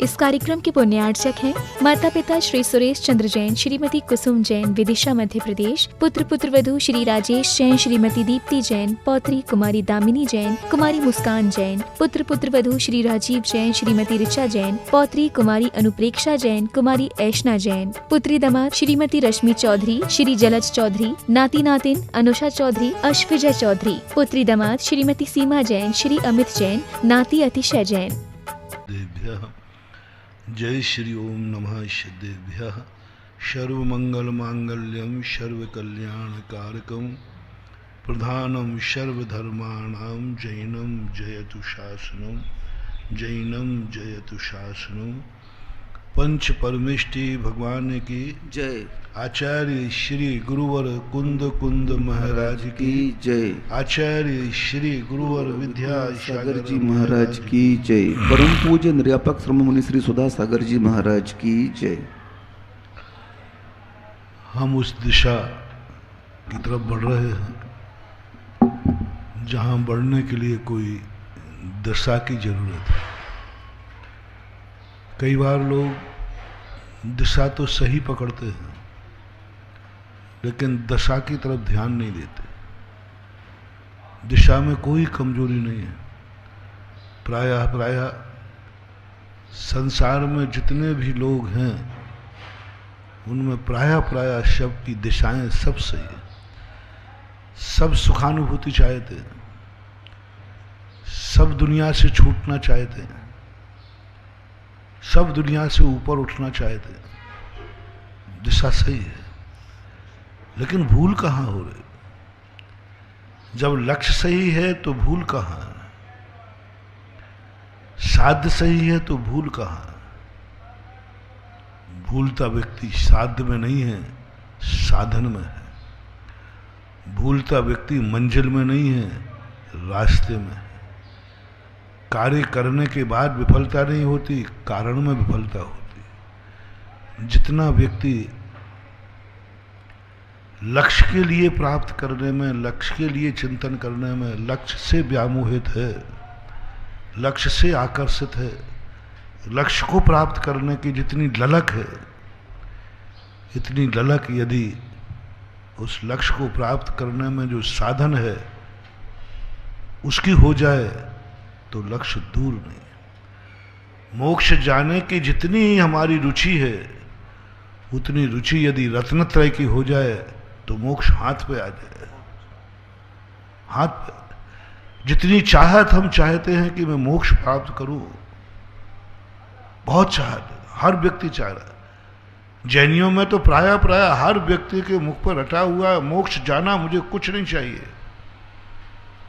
इस कार्यक्रम के पुण्यार्चक हैं माता पिता श्री सुरेश चंद्र जैन, श्रीमती कुसुम जैन, विदिशा मध्य प्रदेश। पुत्र पुत्रवधू श्री राजेश जैन, श्रीमती दीप्ति जैन, पौत्री कुमारी दामिनी जैन, कुमारी मुस्कान जैन। पुत्र पुत्रवधू श्री राजीव जैन, श्रीमती ऋचा जैन, पौत्री कुमारी अनुप्रेक्षा जैन, कुमारी ऐशना जैन। पुत्री दामाद श्रीमती रश्मि चौधरी, श्री जलज चौधरी, नाती नातिन अनुषा चौधरी, अश्विजय चौधरी। पुत्री दामाद श्रीमती सीमा जैन, श्री अमित जैन, नाती अतिशय जैन। जय श्री ओम नमः सिद्धेभ्यः। सर्वमंगल मांगल्यम सर्वकल्याणकारकम प्रधानम सर्वधर्माणां जैनम जयतु शासनम, जैनम जयतु शासनम। पंच परमेष्टि भगवान की जय। आचार्य श्री गुरुवर कुंद कुंद महाराज की जय। आचार्य श्री गुरुवर विद्यासागर जी महाराज की जय। परम पूज्य निर्यापक श्रम मुनि श्री सुधा सागर जी महाराज की जय। हम उस दिशा की तरफ बढ़ रहे हैं जहां बढ़ने के लिए कोई दशा की जरूरत है। कई बार लोग दिशा तो सही पकड़ते हैं लेकिन दशा की तरफ ध्यान नहीं देते। दिशा में कोई कमजोरी नहीं है। प्रायः संसार में जितने भी लोग हैं उनमें प्रायः सब की दिशाएं सब सही है। सब सुखानुभूति चाहते हैं, सब दुनिया से छूटना चाहते हैं, सब दुनिया से ऊपर उठना चाहते हैं। दिशा सही है लेकिन भूल कहाँ हो रही? जब लक्ष्य सही है तो भूल कहाँ है? साध्य सही है तो भूल कहाँ है? भूलता व्यक्ति साध्य में नहीं है, साधन में है। भूलता व्यक्ति मंजिल में नहीं है, रास्ते में है। कार्य करने के बाद विफलता नहीं होती, कारण में विफलता होती। जितना व्यक्ति लक्ष्य के लिए प्राप्त करने में, लक्ष्य के लिए चिंतन करने में, लक्ष्य से व्यामोहित है, लक्ष्य से आकर्षित है, लक्ष्य को प्राप्त करने की जितनी ललक है, इतनी ललक यदि उस लक्ष्य को प्राप्त करने में जो साधन है उसकी हो जाए तो लक्ष्य दूर नहीं। मोक्ष जाने की जितनी हमारी रुचि है उतनी रुचि यदि रत्नत्रय की हो जाए तो मोक्ष हाथ पे आ जाए। हाथ पे जितनी चाहत हम चाहते हैं कि मैं मोक्ष प्राप्त करूं, बहुत चाहत है, हर व्यक्ति चाह रहा है। जैनियों में तो प्रायः हर व्यक्ति के मुख पर रटा हुआ है मोक्ष जाना, मुझे कुछ नहीं चाहिए।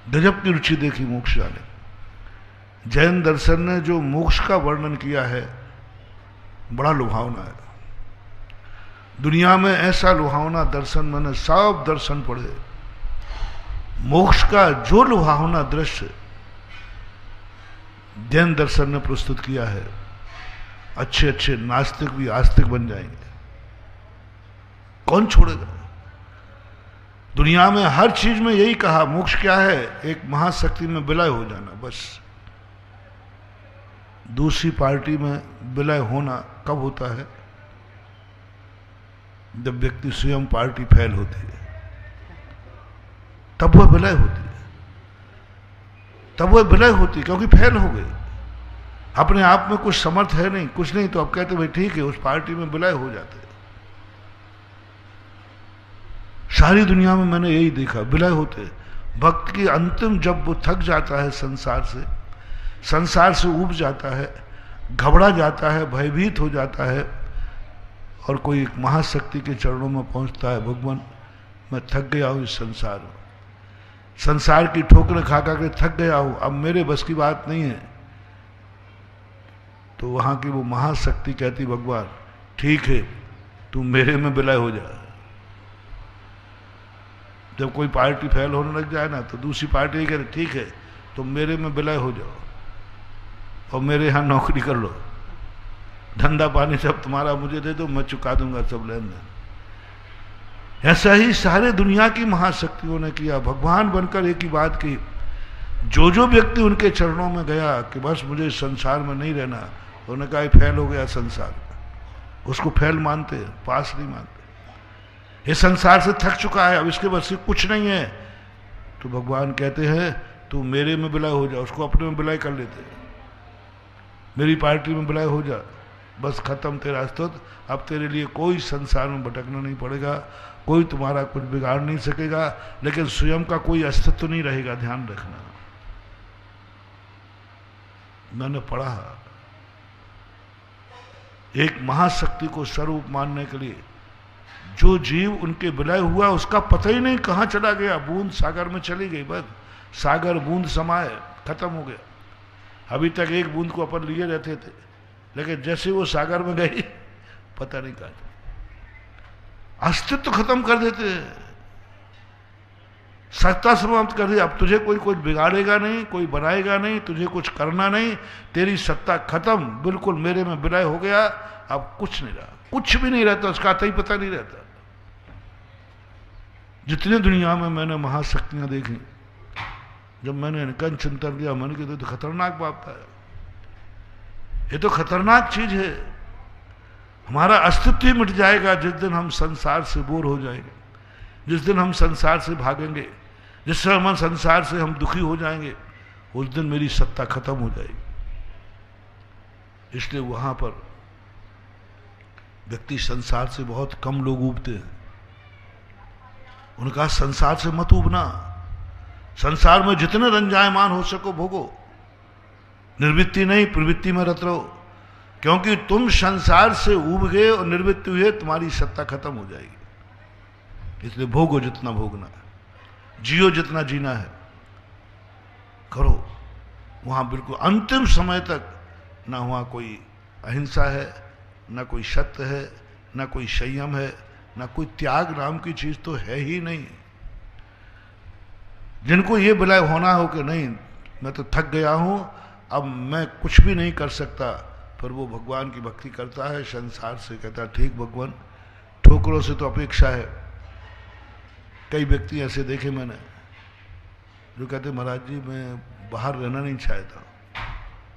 गजब की रुचि देखी मोक्ष जाने। जैन दर्शन ने जो मोक्ष का वर्णन किया है बड़ा लुभावना है। दुनिया में ऐसा लुभावना दर्शन मैंने सब दर्शन पढ़े। मोक्ष का जो लुभावना दृश्य जैन दर्शन ने प्रस्तुत किया है, अच्छे नास्तिक भी आस्तिक बन जाएंगे। कौन छोड़ेगा? दुनिया में हर चीज में यही कहा मोक्ष क्या है? एक महाशक्ति में विलय हो जाना, बस। दूसरी पार्टी में विलय होना कब होता है? जब व्यक्ति स्वयं पार्टी फेल होती है तब वह विलय होती है, तब वह विलय होती है, क्योंकि फेल हो गई। अपने आप में कुछ समर्थ है नहीं, कुछ नहीं, तो अब कहते भाई ठीक है, उस पार्टी में विलय हो जाते हैं। सारी दुनिया में मैंने यही देखा, विलय होते। भक्त की अंतिम, जब वो थक जाता है संसार से ऊब जाता है, घबरा जाता है, भयभीत हो जाता है और कोई एक महाशक्ति के चरणों में पहुंचता है, भगवान मैं थक गया हूं इस संसार की ठोकरें खा के थक गया हूं, अब मेरे बस की बात नहीं है। तो वहां की वो महाशक्ति कहती भगवान ठीक है तू मेरे में विलय हो जा। जब कोई पार्टी फेल होने लग जाए ना तो दूसरी पार्टी कह रही ठीक है तुम मेरे में विलय हो जाओ और मेरे यहाँ नौकरी कर लो, धंधा पानी सब तुम्हारा मुझे दे दो, मैं चुका दूंगा सब लेन देन। ऐसा ही सारे दुनिया की महाशक्तियों ने किया। भगवान बनकर एक ही बात की, जो व्यक्ति उनके चरणों में गया कि बस मुझे संसार में नहीं रहना तो उन्होंने कहा फेल हो गया संसार, उसको फेल मानते हैं, पास नहीं मानते। ये संसार से थक चुका है, अब इसके बस से कुछ नहीं है। तो भगवान कहते हैं तू मेरे में विलय हो जा, उसको अपने में विलय कर लेते हैं, मेरी पार्टी में विलय हो जा, बस खत्म तेरा अस्तित्व। अब तेरे लिए कोई संसार में भटकना नहीं पड़ेगा, कोई तुम्हारा कुछ बिगाड़ नहीं सकेगा, लेकिन स्वयं का कोई अस्तित्व नहीं रहेगा, ध्यान रखना। मैंने पढ़ा एक महाशक्ति को स्वरूप मानने के लिए जो जीव उनके विलय हुआ उसका पता ही नहीं कहां चला गया, बूंद सागर में चली गई, बस सागर बूंद समाये, खत्म हो गया। अभी तक एक बूंद को अपन लिए रहते थे, लेकिन जैसे वो सागर में गई पता नहीं कहा, अस्तित्व खत्म कर देते हैं, सत्ता समाप्त कर दी। अब तुझे कोई कुछ बिगाड़ेगा नहीं, कोई बनाएगा नहीं, तुझे कुछ करना नहीं, तेरी सत्ता खत्म, बिल्कुल मेरे में विलय हो गया। अब कुछ नहीं रहा, कुछ भी नहीं रहता, उसका आता ही पता नहीं रहता। जितने दुनिया में मैंने महाशक्तियां देखी, जब मैंने इनका चिंतन किया, मैंने कहा तो खतरनाक बात है, ये तो खतरनाक चीज है। हमारा अस्तित्व ही मिट जाएगा जिस दिन हम संसार से बोर हो जाएंगे, जिस दिन हम संसार से भागेंगे, जिस समय संसार से हम दुखी हो जाएंगे, उस दिन मेरी सत्ता खत्म हो जाएगी। इसलिए वहां पर व्यक्ति संसार से बहुत कम लोग उबते हैं। उनका संसार से मत उबना, संसार में जितने रंजायमान हो सको भोगो, निर्वृत्ति नहीं प्रवृत्ति में रत रहो, क्योंकि तुम संसार से उब गए और निर्वृत्ति हुए, तुम्हारी सत्ता खत्म हो जाएगी। इसलिए भोगो जितना भोगना है, जियो जितना जीना है, करो। वहां बिल्कुल अंतिम समय तक ना वहां कोई अहिंसा है, ना कोई सत्य है, ना कोई संयम है, ना कोई त्याग नाम की चीज तो है ही नहीं। जिनको ये विलय होना हो कि नहीं मैं तो थक गया हूं, अब मैं कुछ भी नहीं कर सकता, पर वो भगवान की भक्ति करता है, संसार से कहता है ठीक भगवान, ठोकरों से तो अपेक्षा है। कई व्यक्ति ऐसे देखे मैंने जो कहते महाराज जी मैं बाहर रहना नहीं चाहता,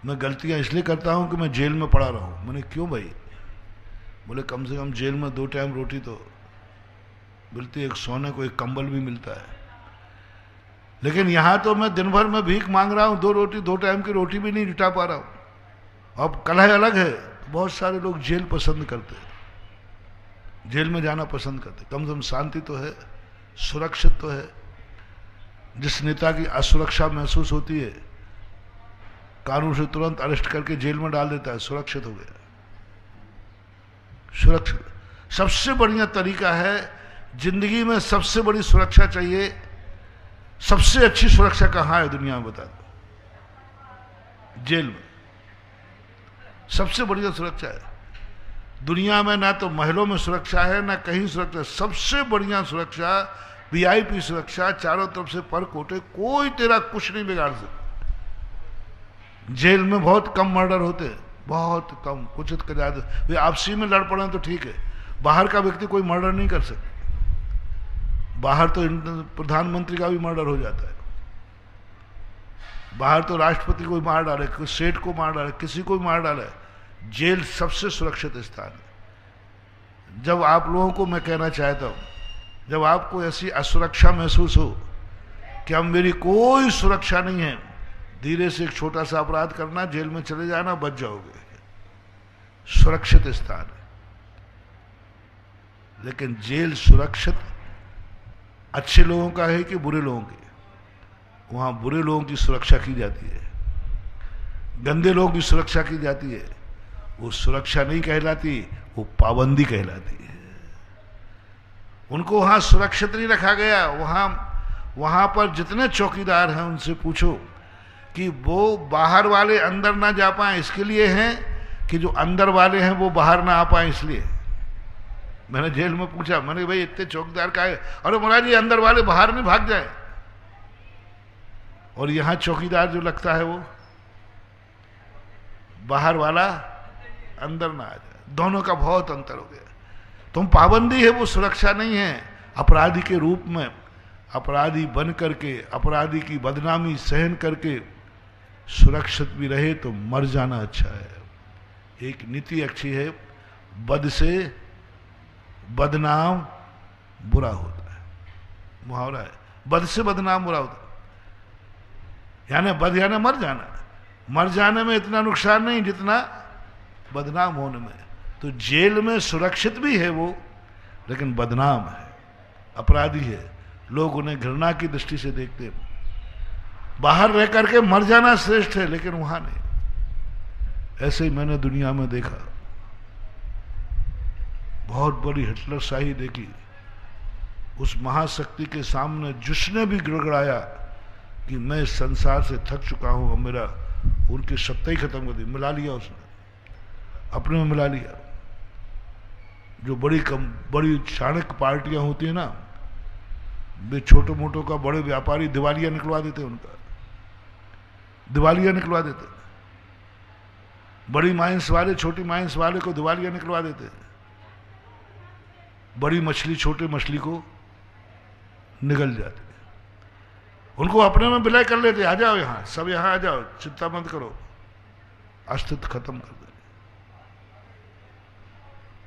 मैं गलतियां इसलिए करता हूं कि मैं जेल में पड़ा रहूं। मैंने क्यों भाई? बोले कम से कम जेल में 2 टाइम रोटी तो मिलती है, एक सोने को एक कंबल भी मिलता है, लेकिन यहां तो मैं दिन भर में भीख मांग रहा हूं, 2 टाइम की रोटी भी नहीं जुटा पा रहा हूं। अब कलह अलग है, बहुत सारे लोग जेल पसंद करते हैं, जेल में जाना पसंद करते, कम से कम शांति तो है, सुरक्षित तो है। जिस नेता की असुरक्षा महसूस होती है, कानून से तुरंत अरेस्ट करके जेल में डाल देता है, सुरक्षित हो गया। सुरक्षित सबसे बढ़िया तरीका है, जिंदगी में सबसे बड़ी सुरक्षा चाहिए। सबसे अच्छी सुरक्षा कहां है दुनिया में बता दो? जेल में सबसे बढ़िया सुरक्षा है। दुनिया में ना तो महलों में सुरक्षा है, ना कहीं सुरक्षा। सबसे बढ़िया सुरक्षा, वीआईपी सुरक्षा, चारों तरफ से पर कोटे, कोई तेरा कुछ नहीं बिगाड़ सकता। जेल में बहुत कम मर्डर होते हैं, बहुत कम, कुछ ज्यादा। वे आपसी में लड़ पड़े तो ठीक है, बाहर का व्यक्ति कोई मर्डर नहीं कर सकता। बाहर तो प्रधानमंत्री का भी मर्डर हो जाता है, बाहर तो राष्ट्रपति को मार डाले, कोई सेठ को मार डाले, किसी को भी मार डाले। जेल सबसे सुरक्षित स्थान है। जब आप लोगों को मैं कहना चाहता हूं, जब आपको ऐसी असुरक्षा महसूस हो कि अब मेरी कोई सुरक्षा नहीं है, धीरे से एक छोटा सा अपराध करना, जेल में चले जाना, बच जाओगे। सुरक्षित स्थान है। लेकिन जेल सुरक्षित अच्छे लोगों का है कि बुरे लोगों की? वहां बुरे लोगों की सुरक्षा की जाती है, गंदे लोगों की सुरक्षा की जाती है। वो सुरक्षा नहीं कहलाती, वो पाबंदी कहलाती है। उनको वहां सुरक्षित नहीं रखा गया। वहां पर जितने चौकीदार हैं उनसे पूछो कि वो बाहर वाले अंदर ना जा पाए इसके लिए हैं, कि जो अंदर वाले हैं वो बाहर ना आ पाए इसलिए। मैंने जेल में पूछा, मैंने भाई इतने चौकीदार का है? अरे महाराज ये अंदर वाले बाहर नहीं भाग जाए, और यहां चौकीदार जो लगता है वो बाहर वाला अंदर ना आ जाए। दोनों का बहुत अंतर हो गया। तुम पाबंदी है, वो सुरक्षा नहीं है। अपराधी के रूप में अपराधी बन करके, अपराधी की बदनामी सहन करके सुरक्षित भी रहे तो मर जाना अच्छा है। एक नीति अच्छी है, बद से बदनाम बुरा होता है, मुहावरा है, बद से बदनाम बुरा होता है। यानी बद यानी मर जाना, मर जाने में इतना नुकसान नहीं जितना बदनाम होने में। तो जेल में सुरक्षित भी है वो, लेकिन बदनाम है, अपराधी है, लोग उन्हें घृणा की दृष्टि से देखते हैं। बाहर रह करके मर जाना श्रेष्ठ है, लेकिन वहां नहीं। ऐसे ही मैंने दुनिया में देखा, बहुत बड़ी हिटलर शाही देखी, उस महाशक्ति के सामने जिसने भी गिड़गड़ाया कि मैं इस संसार से थक चुका हूं, अब मेरा, उनकी सत्ता ही खत्म कर दी, मिला लिया उसने, अपने में मिला लिया। जो बड़ी चाणक्य पार्टियां होती है ना, वे छोटो मोटो का बड़े व्यापारी दिवालिया निकलवा देते, उनका दिवालिया निकलवा देते, बड़ी माइंस वाले छोटी माइंस वाले को दिवालिया निकलवा देते, बड़ी मछली छोटे मछली को निगल जाते, उनको अपने में विलय कर लेते, आ जाओ यहां, सब यहां आ जाओ, चिंता मत करो, अस्तित्व खत्म कर दे।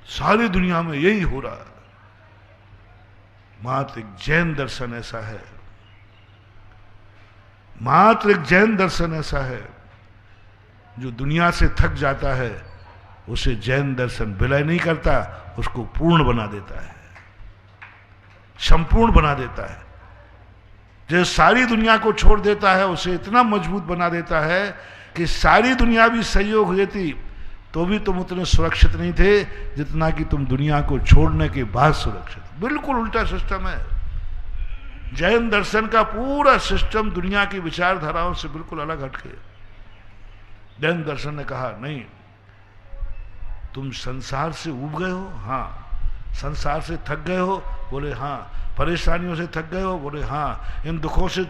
सारी दुनिया में यही हो रहा है। मात्र एक जैन दर्शन ऐसा है, मात्र एक जैन दर्शन ऐसा है जो दुनिया से थक जाता है, उसे जैन दर्शन विलय नहीं करता, उसको पूर्ण बना देता है, संपूर्ण बना देता है। जो सारी दुनिया को छोड़ देता है, उसे इतना मजबूत बना देता है कि सारी दुनिया भी सहयोग देती तो भी तुम उतने सुरक्षित नहीं थे जितना कि तुम दुनिया को छोड़ने के बाद सुरक्षित। बिल्कुल उल्टा सिस्टम है। जैन दर्शन का पूरा सिस्टम दुनिया की विचारधाराओं से बिल्कुल अलग हटके। जैन दर्शन ने कहा नहीं, तुम संसार से उब गए हो, हाँ। संसार से थक गए हो, बोले हाँ। परेशानियों से थक गए हो, बोले हाँ। इन दुखों से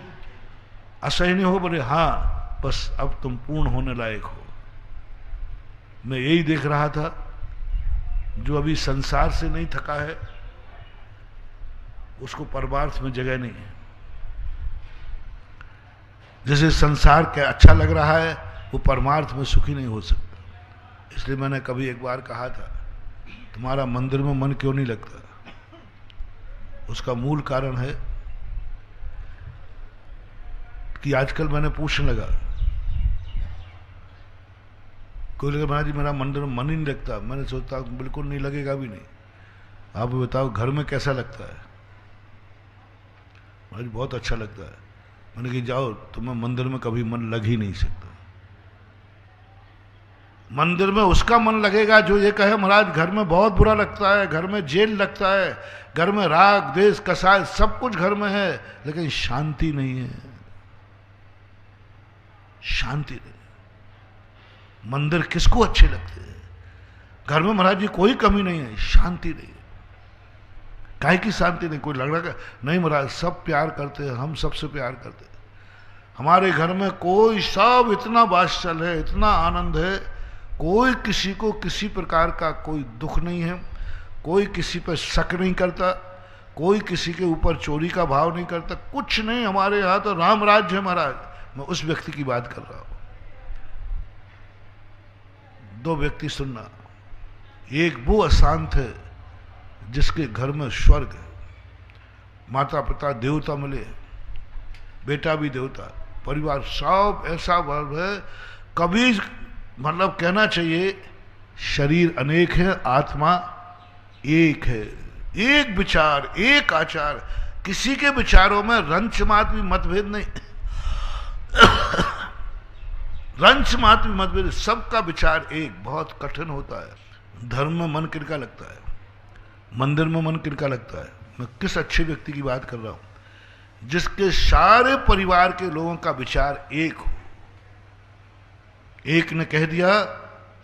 असहनीय हो, बोले हाँ। बस अब तुम पूर्ण होने लायक हो। मैं यही देख रहा था, जो अभी संसार से नहीं थका है उसको परमार्थ में जगह नहीं है। जैसे संसार क्या अच्छा लग रहा है, वो परमार्थ में सुखी नहीं हो सकता। इसलिए मैंने कभी एक बार कहा था, तुम्हारा मंदिर में मन क्यों नहीं लगता? उसका मूल कारण है कि आजकल मैंने पूछने लगा, कोई लगा महाराज जी मेरा मंदिर में मन ही नहीं लगता। मैंने सोचता बिल्कुल नहीं लगेगा भी नहीं। आप बताओ घर में कैसा लगता है? महाराज बहुत अच्छा लगता है। मैंने कहा जाओ, तुम्हें मंदिर में कभी मन लग ही नहीं सकता। मंदिर में उसका मन लगेगा जो ये कहे महाराज घर में बहुत बुरा लगता है, घर में जेल लगता है, घर में राग द्वेष कसाय सब कुछ घर में है, लेकिन शांति नहीं है, शांति नहीं। मंदिर किसको अच्छे लगते हैं? घर में महाराज जी कोई कमी नहीं है, शांति नहीं है। काहे की शांति नहीं? कोई लग रहा नहीं महाराज सब प्यार करते हैं, हम सबसे प्यार करते हैं, हमारे घर में कोई सब इतना वात्सल्य है, इतना आनंद है, कोई किसी को किसी प्रकार का कोई दुख नहीं है, कोई किसी पर शक नहीं करता, कोई किसी के ऊपर चोरी का भाव नहीं करता, कुछ नहीं। हमारे यहाँ तो राम राज्य है महाराज। मैं उस व्यक्ति की बात कर रहा हूं। दो व्यक्ति सुनना, एक वो अशांत है जिसके घर में स्वर्ग है, माता पिता देवता मिले, बेटा भी देवता, परिवार सब ऐसा वर्ग है। कभी मतलब कहना चाहिए शरीर अनेक है, आत्मा एक है, एक विचार एक आचार, किसी के विचारों में रंच मात्र भी मतभेद नहीं रंच मात्र भी मतभेद, सबका विचार एक। बहुत कठिन होता है। धर्म में मन किनका लगता है, मंदिर में मन किनका लगता है? मैं किस अच्छे व्यक्ति की बात कर रहा हूं? जिसके सारे परिवार के लोगों का विचार एक हो। एक ने कह दिया,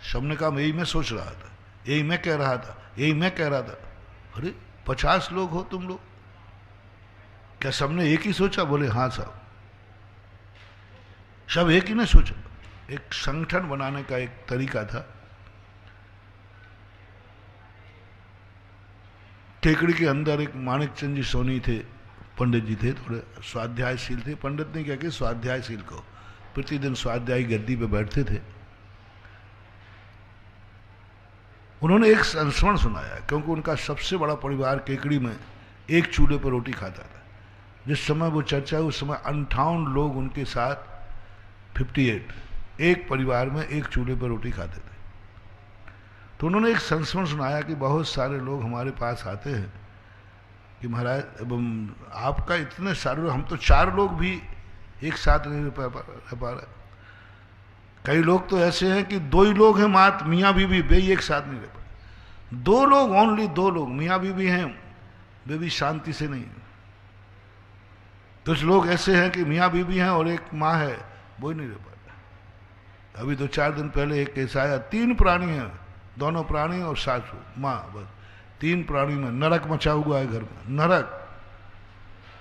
सबने कहा यही मैं सोच रहा था, यही मैं कह रहा था, यही मैं कह रहा था। अरे 50 लोग हो तुम लोग, क्या सबने एक ही सोचा? बोले हाँ साहब, सब एक ही ने सोचा। एक संगठन बनाने का एक तरीका था। टेकड़ी के अंदर एक माणिक चंद जी सोनी थे, पंडित जी थे, थोड़े स्वाध्यायशील थे। पंडित नहीं कह के स्वाध्यायशील को, प्रतिदिन स्वाध्यायी गद्दी पे बैठते थे। उन्होंने एक संस्मरण सुनाया, क्योंकि उनका सबसे बड़ा परिवार केकड़ी में एक चूल्हे पर रोटी खाता था। जिस समय वो चर्चा हुई उस समय 58 लोग उनके साथ, 58 एक परिवार में एक चूल्हे पर रोटी खाते थे। तो उन्होंने एक संस्मरण सुनाया कि बहुत सारे लोग हमारे पास आते हैं कि महाराज आपका इतने सारे लोग, हम तो 4 लोग भी एक साथ नहीं रह पा रहे। कई लोग तो ऐसे हैं कि 2 ही लोग हैं, मात्र मियाँ बीवी, वे एक साथ नहीं रह पाते। 2 लोग, ओनली 2 लोग मियाँ बीवी हैं, वे भी शांति से नहीं। कुछ लोग ऐसे हैं कि मियाँ बीवी हैं और एक माँ है, वो ही नहीं रह पाता। अभी 2-4 दिन पहले एक केस आया, 3 प्राणी हैं, दोनों प्राणी और सासू माँ, बस 3 प्राणी में नरक मचा हुआ है घर में, नरक।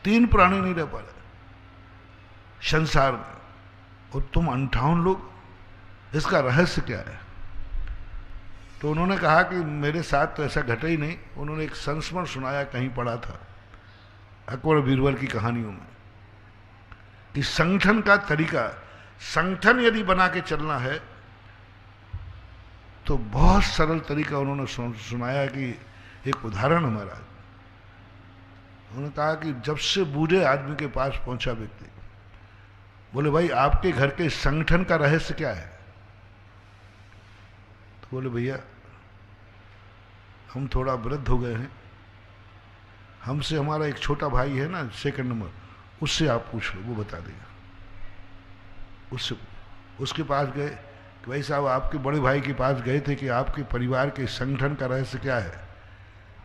3 प्राणी नहीं रह पा रहे संसार में, और तुम 58 लोग, इसका रहस्य क्या है? तो उन्होंने कहा कि मेरे साथ तो ऐसा घटा ही नहीं। उन्होंने एक संस्मरण सुनाया, कहीं पढ़ा था अकबर बीरबल की कहानियों में, कि संगठन का तरीका, संगठन यदि बना के चलना है तो बहुत सरल तरीका उन्होंने सुनाया। कि एक उदाहरण हमारा, उन्होंने कहा कि जब से बूढ़े आदमी के पास पहुंचा व्यक्ति, बोले भाई आपके घर के संगठन का रहस्य क्या है? तो बोले भैया हम थोड़ा वृद्ध हो गए हैं, हमसे हमारा एक छोटा भाई है ना, सेकंड नंबर, उससे आप पूछ लो, वो बता देगा। उसके पास गए कि भाई साहब आपके बड़े भाई के पास गए थे कि आपके परिवार के संगठन का रहस्य क्या है,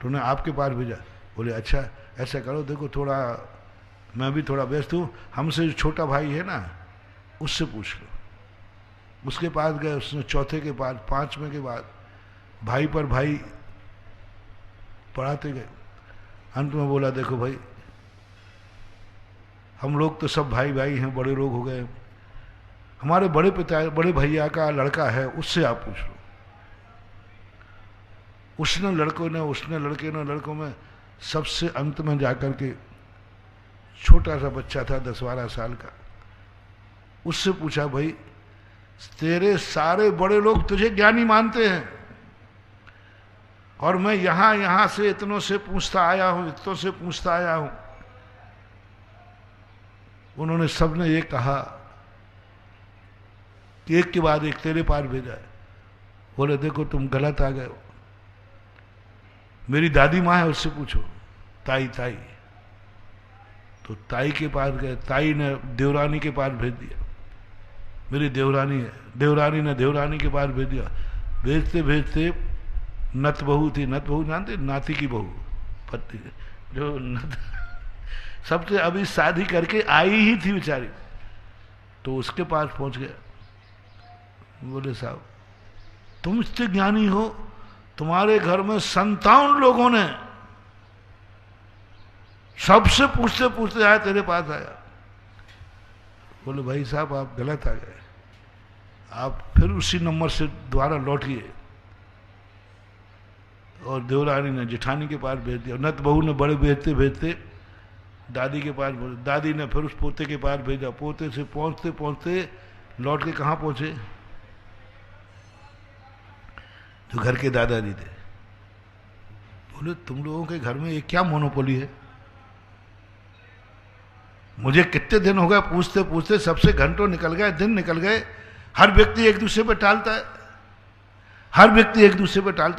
तो उन्हें आपके पास भेजा। बोले अच्छा ऐसा करो, देखो थोड़ा मैं भी थोड़ा व्यस्त हूँ, हमसे जो छोटा भाई है ना उससे पूछ लो। उसके पास गए, उसने चौथे के बाद, 5वें के बाद भाई पर भाई पढ़ाते गए। अंत में बोला देखो भाई हम लोग तो सब भाई भाई हैं, बड़े लोग हो गए, हमारे बड़े भैया का लड़का है, उससे आप पूछ लो। उसने लड़कों में सबसे अंत में जाकर के छोटा सा बच्चा था 10-12 साल का, उससे पूछा भाई तेरे सारे बड़े लोग तुझे ज्ञानी मानते हैं और मैं यहां से इतनों से पूछता आया हूं। उन्होंने सबने ये कहा कि एक के बाद एक तेरे पार भेजा है। बोले देखो तुम गलत आ गए हो, मेरी दादी माँ है उससे पूछो, ताई। तो ताई के पास गए, ताई ने देवरानी के पास भेज दिया, मेरी देवरानी है, देवरानी ने देवरानी के पास भेज दिया। भेजते नत बहू थी, नत बहू जानते, नाती की बहू, पत्नी जो नत, सबसे अभी शादी करके आई ही थी बेचारी, तो उसके पास पहुंच गया। बोले साहब तुम इतने ज्ञानी हो, तुम्हारे घर में 57 लोगों ने सबसे पूछते आए, तेरे पास आया। बोले भाई साहब आप गलत आ गए, आप फिर उसी नंबर से दोबारा लौटिए। और देवरानी ने जेठानी के पास भेज दिया, नत बहू ने बड़े भेजते दादी के पास, दादी ने फिर उस पोते के पास भेजा। पोते से पहुंचते लौट के कहाँ पहुंचे? जो घर के दादाजी थे। बोले तुम लोगों के घर में ये क्या मोनोपोली है? मुझे कितने दिन हो गए पूछते सबसे घंटों निकल गए, दिन निकल गए, हर व्यक्ति एक दूसरे पे टालता है,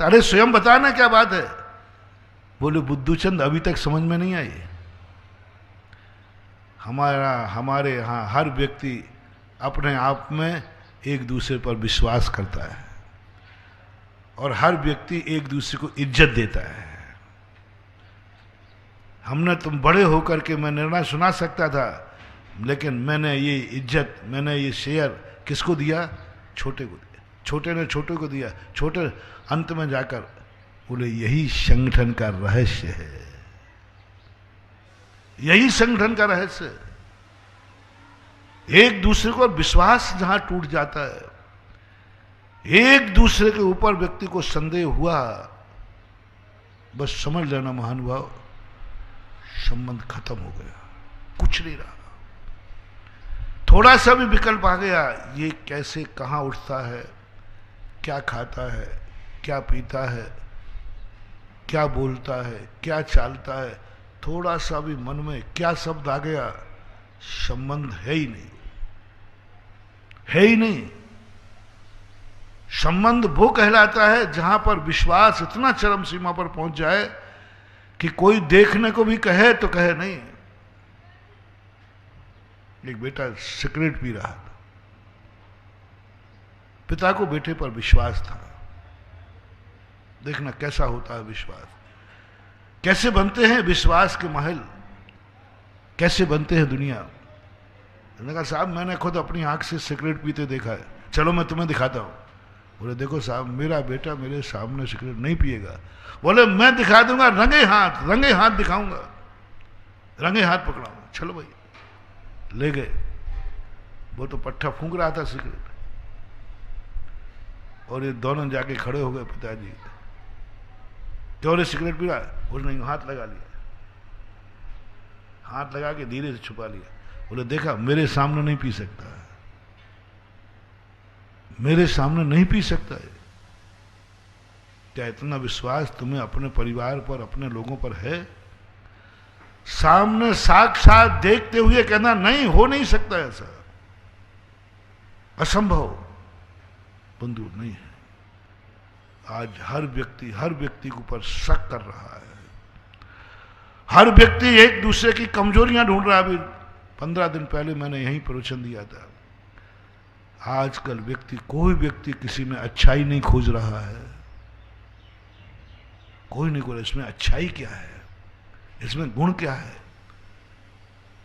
अरे स्वयं बताना क्या बात है? बोले बुद्धूचंद अभी तक समझ में नहीं आई। हमारे यहाँ हर व्यक्ति अपने आप में एक दूसरे पर विश्वास करता है और हर व्यक्ति एक दूसरे को इज्जत देता है। हमने तुम बड़े होकर के मैं निर्णय सुना सकता था, लेकिन मैंने ये इज्जत, मैंने ये शेयर किसको दिया? छोटे को दिया, छोटे ने छोटे को दिया। छोटे अंत में जाकर बोले यही संगठन का रहस्य है, यही संगठन का रहस्य है। एक दूसरे को विश्वास जहां टूट जाता है, एक दूसरे के ऊपर व्यक्ति को संदेह हुआ, बस समझ लेना महानुभाव संबंध खत्म हो गया, कुछ नहीं रहा। थोड़ा सा भी विकल्प आ गया, ये कैसे कहां उठता है, क्या खाता है, क्या पीता है, क्या बोलता है, क्या चालता है, थोड़ा सा भी मन में क्या शब्द आ गया, संबंध है ही नहीं, है ही नहीं। संबंध वो कहलाता है जहां पर विश्वास इतना चरम सीमा पर पहुंच जाए कि कोई देखने को भी कहे तो कहे नहीं। एक बेटा सिगरेट पी रहा था, पिता को बेटे पर विश्वास था। देखना कैसा होता है विश्वास, कैसे बनते हैं विश्वास के महल, कैसे बनते हैं दुनिया। मैंने कहा साहब मैंने खुद अपनी आंख से सिगरेट पीते देखा है, चलो मैं तुम्हें दिखाता हूं। बोले देखो साहब मेरा बेटा मेरे सामने सिगरेट नहीं पिएगा। बोले मैं दिखा दूंगा, रंगे हाथ दिखाऊंगा, रंगे हाथ पकड़ाऊंगा। चलो भाई, ले गए। वो तो पट्टा फूंक रहा था सिगरेट, और ये दोनों जाके खड़े हो गए पिताजी। क्यों रे सिगरेट पी रहा है? उसने हाथ लगा लिया, हाथ लगा के धीरे से छुपा लिया। बोले देखा मेरे सामने नहीं पी सकता, मेरे सामने नहीं पी सकता है। क्या इतना विश्वास तुम्हें अपने परिवार पर, अपने लोगों पर है? सामने साक्षात देखते हुए कहना नहीं, हो नहीं सकता ऐसा, असंभव, मंजूर नहीं है। आज हर व्यक्ति के ऊपर शक कर रहा है, हर व्यक्ति एक दूसरे की कमजोरियां ढूंढ रहा है। अभी 15 दिन पहले मैंने यहीं प्रवचन दिया था। आजकल कोई व्यक्ति किसी में अच्छाई नहीं खोज रहा है, कोई नहीं खोज इसमें अच्छाई क्या है, इसमें गुण क्या है।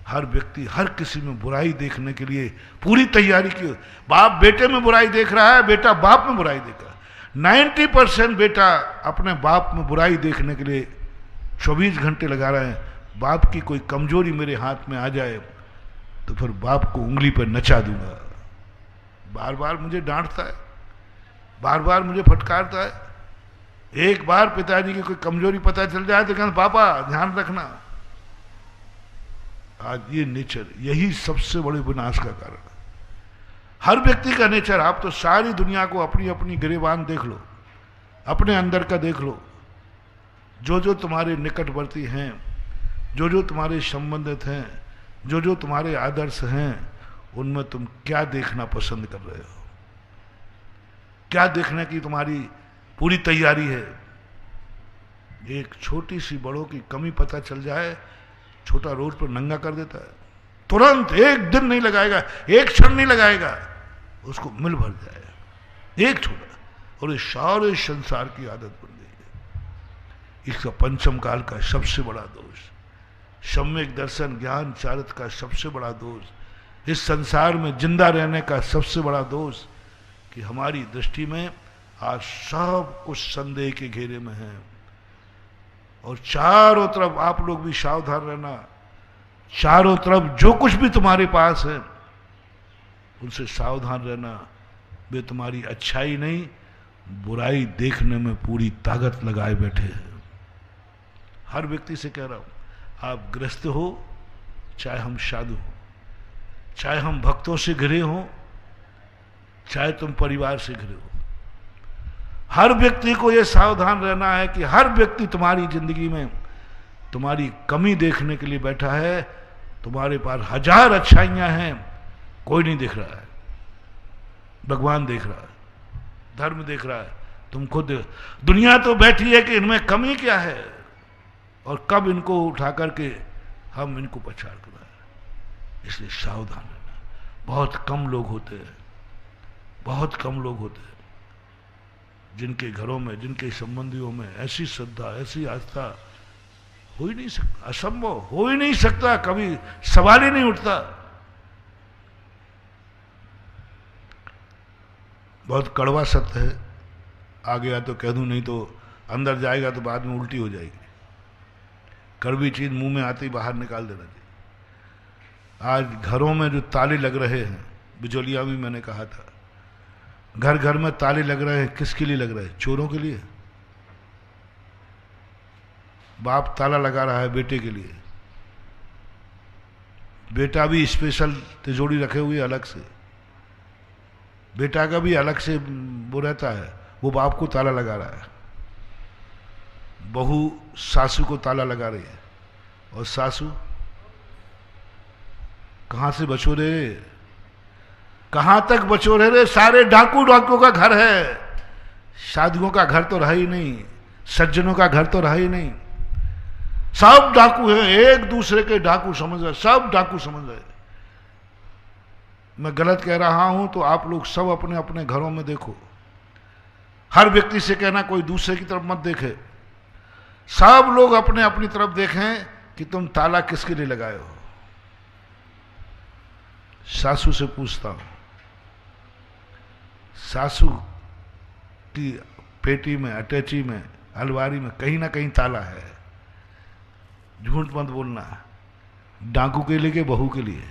हर व्यक्ति हर किसी में बुराई देखने के लिए पूरी तैयारी की। बाप बेटे में बुराई देख रहा है, बेटा बाप में बुराई देख रहा है। 90% बेटा अपने बाप में बुराई देखने के लिए 24 घंटे लगा रहे हैं। बाप की कोई कमजोरी मेरे हाथ में आ जाए तो फिर बाप को उंगली पर नचा दूंगा। बार बार मुझे डांटता है, बार बार मुझे फटकारता है। एक बार पिताजी की कोई कमजोरी पता चल जाए तो कहना पापा ध्यान रखना। आज ये नेचर, यही सबसे बड़े विनाश का कारण है। हर व्यक्ति का नेचर। आप तो सारी दुनिया को अपनी अपनी गिरेबान देख लो, अपने अंदर का देख लो। जो जो तुम्हारे निकटवर्ती हैं, जो जो तुम्हारे संबंधित हैं, जो जो तुम्हारे आदर्श हैं, उनमें तुम क्या देखना पसंद कर रहे हो, क्या देखने की तुम्हारी पूरी तैयारी है। एक छोटी सी बड़ों की कमी पता चल जाए, छोटा रोड पर नंगा कर देता है, तुरंत, एक दिन नहीं लगाएगा, एक क्षण नहीं लगाएगा, उसको मिल भर जाए एक छोटा। और ये सारे संसार की आदत बन गई है। इसका पंचम काल का सबसे बड़ा दोष, सम्यक दर्शन ज्ञान चारित्र का सबसे बड़ा दोष, इस संसार में जिंदा रहने का सबसे बड़ा दोष कि हमारी दृष्टि में आज सब कुछ संदेह के घेरे में है। और चारों तरफ आप लोग भी सावधान रहना, चारों तरफ जो कुछ भी तुम्हारे पास है उनसे सावधान रहना। वे तुम्हारी अच्छाई नहीं, बुराई देखने में पूरी ताकत लगाए बैठे हैं। हर व्यक्ति से कह रहा हूं, आप गृहस्थ हो चाहे हम साधु हो, चाहे हम भक्तों से घिरे हो, चाहे तुम परिवार से घिरे हो, हर व्यक्ति को यह सावधान रहना है कि हर व्यक्ति तुम्हारी जिंदगी में तुम्हारी कमी देखने के लिए बैठा है। तुम्हारे पास 1000 अच्छाइयां हैं, कोई नहीं देख रहा है। भगवान देख रहा है, धर्म देख रहा है, तुम खुद। दुनिया तो बैठी है कि इनमें कमी क्या है और कब इनको उठा करके हम इनको पछाड़ कर। इसलिए सावधान रहना। बहुत कम लोग होते हैं, बहुत कम लोग होते हैं जिनके घरों में, जिनके संबंधियों में ऐसी श्रद्धा, ऐसी आस्था हो ही नहीं सकता, असंभव, हो ही नहीं सकता, कभी सवाल ही नहीं उठता। बहुत कड़वा सत्य है, आ गया तो कह दूं, नहीं तो अंदर जाएगा तो बाद में उल्टी हो जाएगी। कड़वी चीज मुंह में आती बाहर निकाल देना चाहिए। आज घरों में जो ताले लग रहे हैं, बिचौलिया भी मैंने कहा था, घर घर में ताले लग रहे हैं, किसके लिए लग रहे हैं? चोरों के लिए। बाप ताला लगा रहा है बेटे के लिए, बेटा भी स्पेशल तिजोरी रखे हुए अलग से, बेटा का भी अलग से वो रहता है, वो बाप को ताला लगा रहा है, बहू सासू को ताला लगा रही है, और सासू कहां से बचो रे, कहां तक बचो रे, सारे डाकुओं का घर है, शादियों का घर तो रहा ही नहीं, सज्जनों का घर तो रहा ही नहीं, सब डाकू हैं, एक दूसरे के डाकू समझ रहे, सब डाकू समझ रहे। मैं गलत कह रहा हूं तो आप लोग सब अपने अपने घरों में देखो, हर व्यक्ति से कहना कोई दूसरे की तरफ मत देखे, सब लोग अपने अपनी तरफ देखें कि तुम ताला किसके लिए लगाए हो। सासू से पूछता हूं, सासू की पेटी में, अटैची में, अलमारी में कहीं ना कहीं ताला है, झूठ मत बोलना, डाकू के लिए कि बहू के लिए।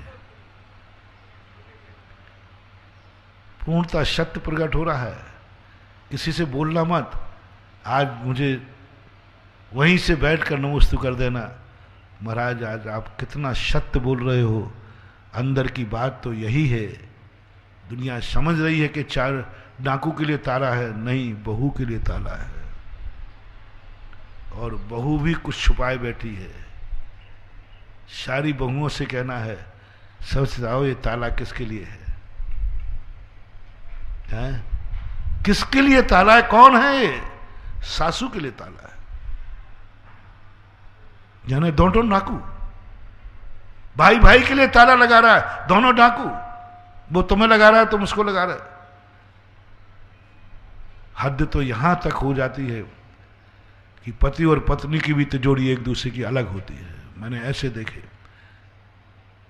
पूर्णतः सत्य प्रकट हो रहा है, किसी से बोलना मत। आज मुझे वहीं से बैठकर नमस्तु कर देना, महाराज आज आप कितना सत्य बोल रहे हो, अंदर की बात तो यही है। दुनिया समझ रही है कि चार डाकू के लिए ताला है, नहीं, बहू के लिए ताला है, और बहू भी कुछ छुपाए बैठी है। सारी बहुओं से कहना है, सबसे आओ ये ताला किसके लिए है? किसके लिए ताला है? कौन है ये? सासू के लिए ताला है। यानी दोनों डाकू, भाई भाई के लिए ताला लगा रहा है, दोनों डाकू, वो तुम्हें लगा रहा है, तुम उसको लगा रहे। हद तो यहां तक हो जाती है कि पति और पत्नी की भी तिजोरी एक दूसरे की अलग होती है। मैंने ऐसे देखे,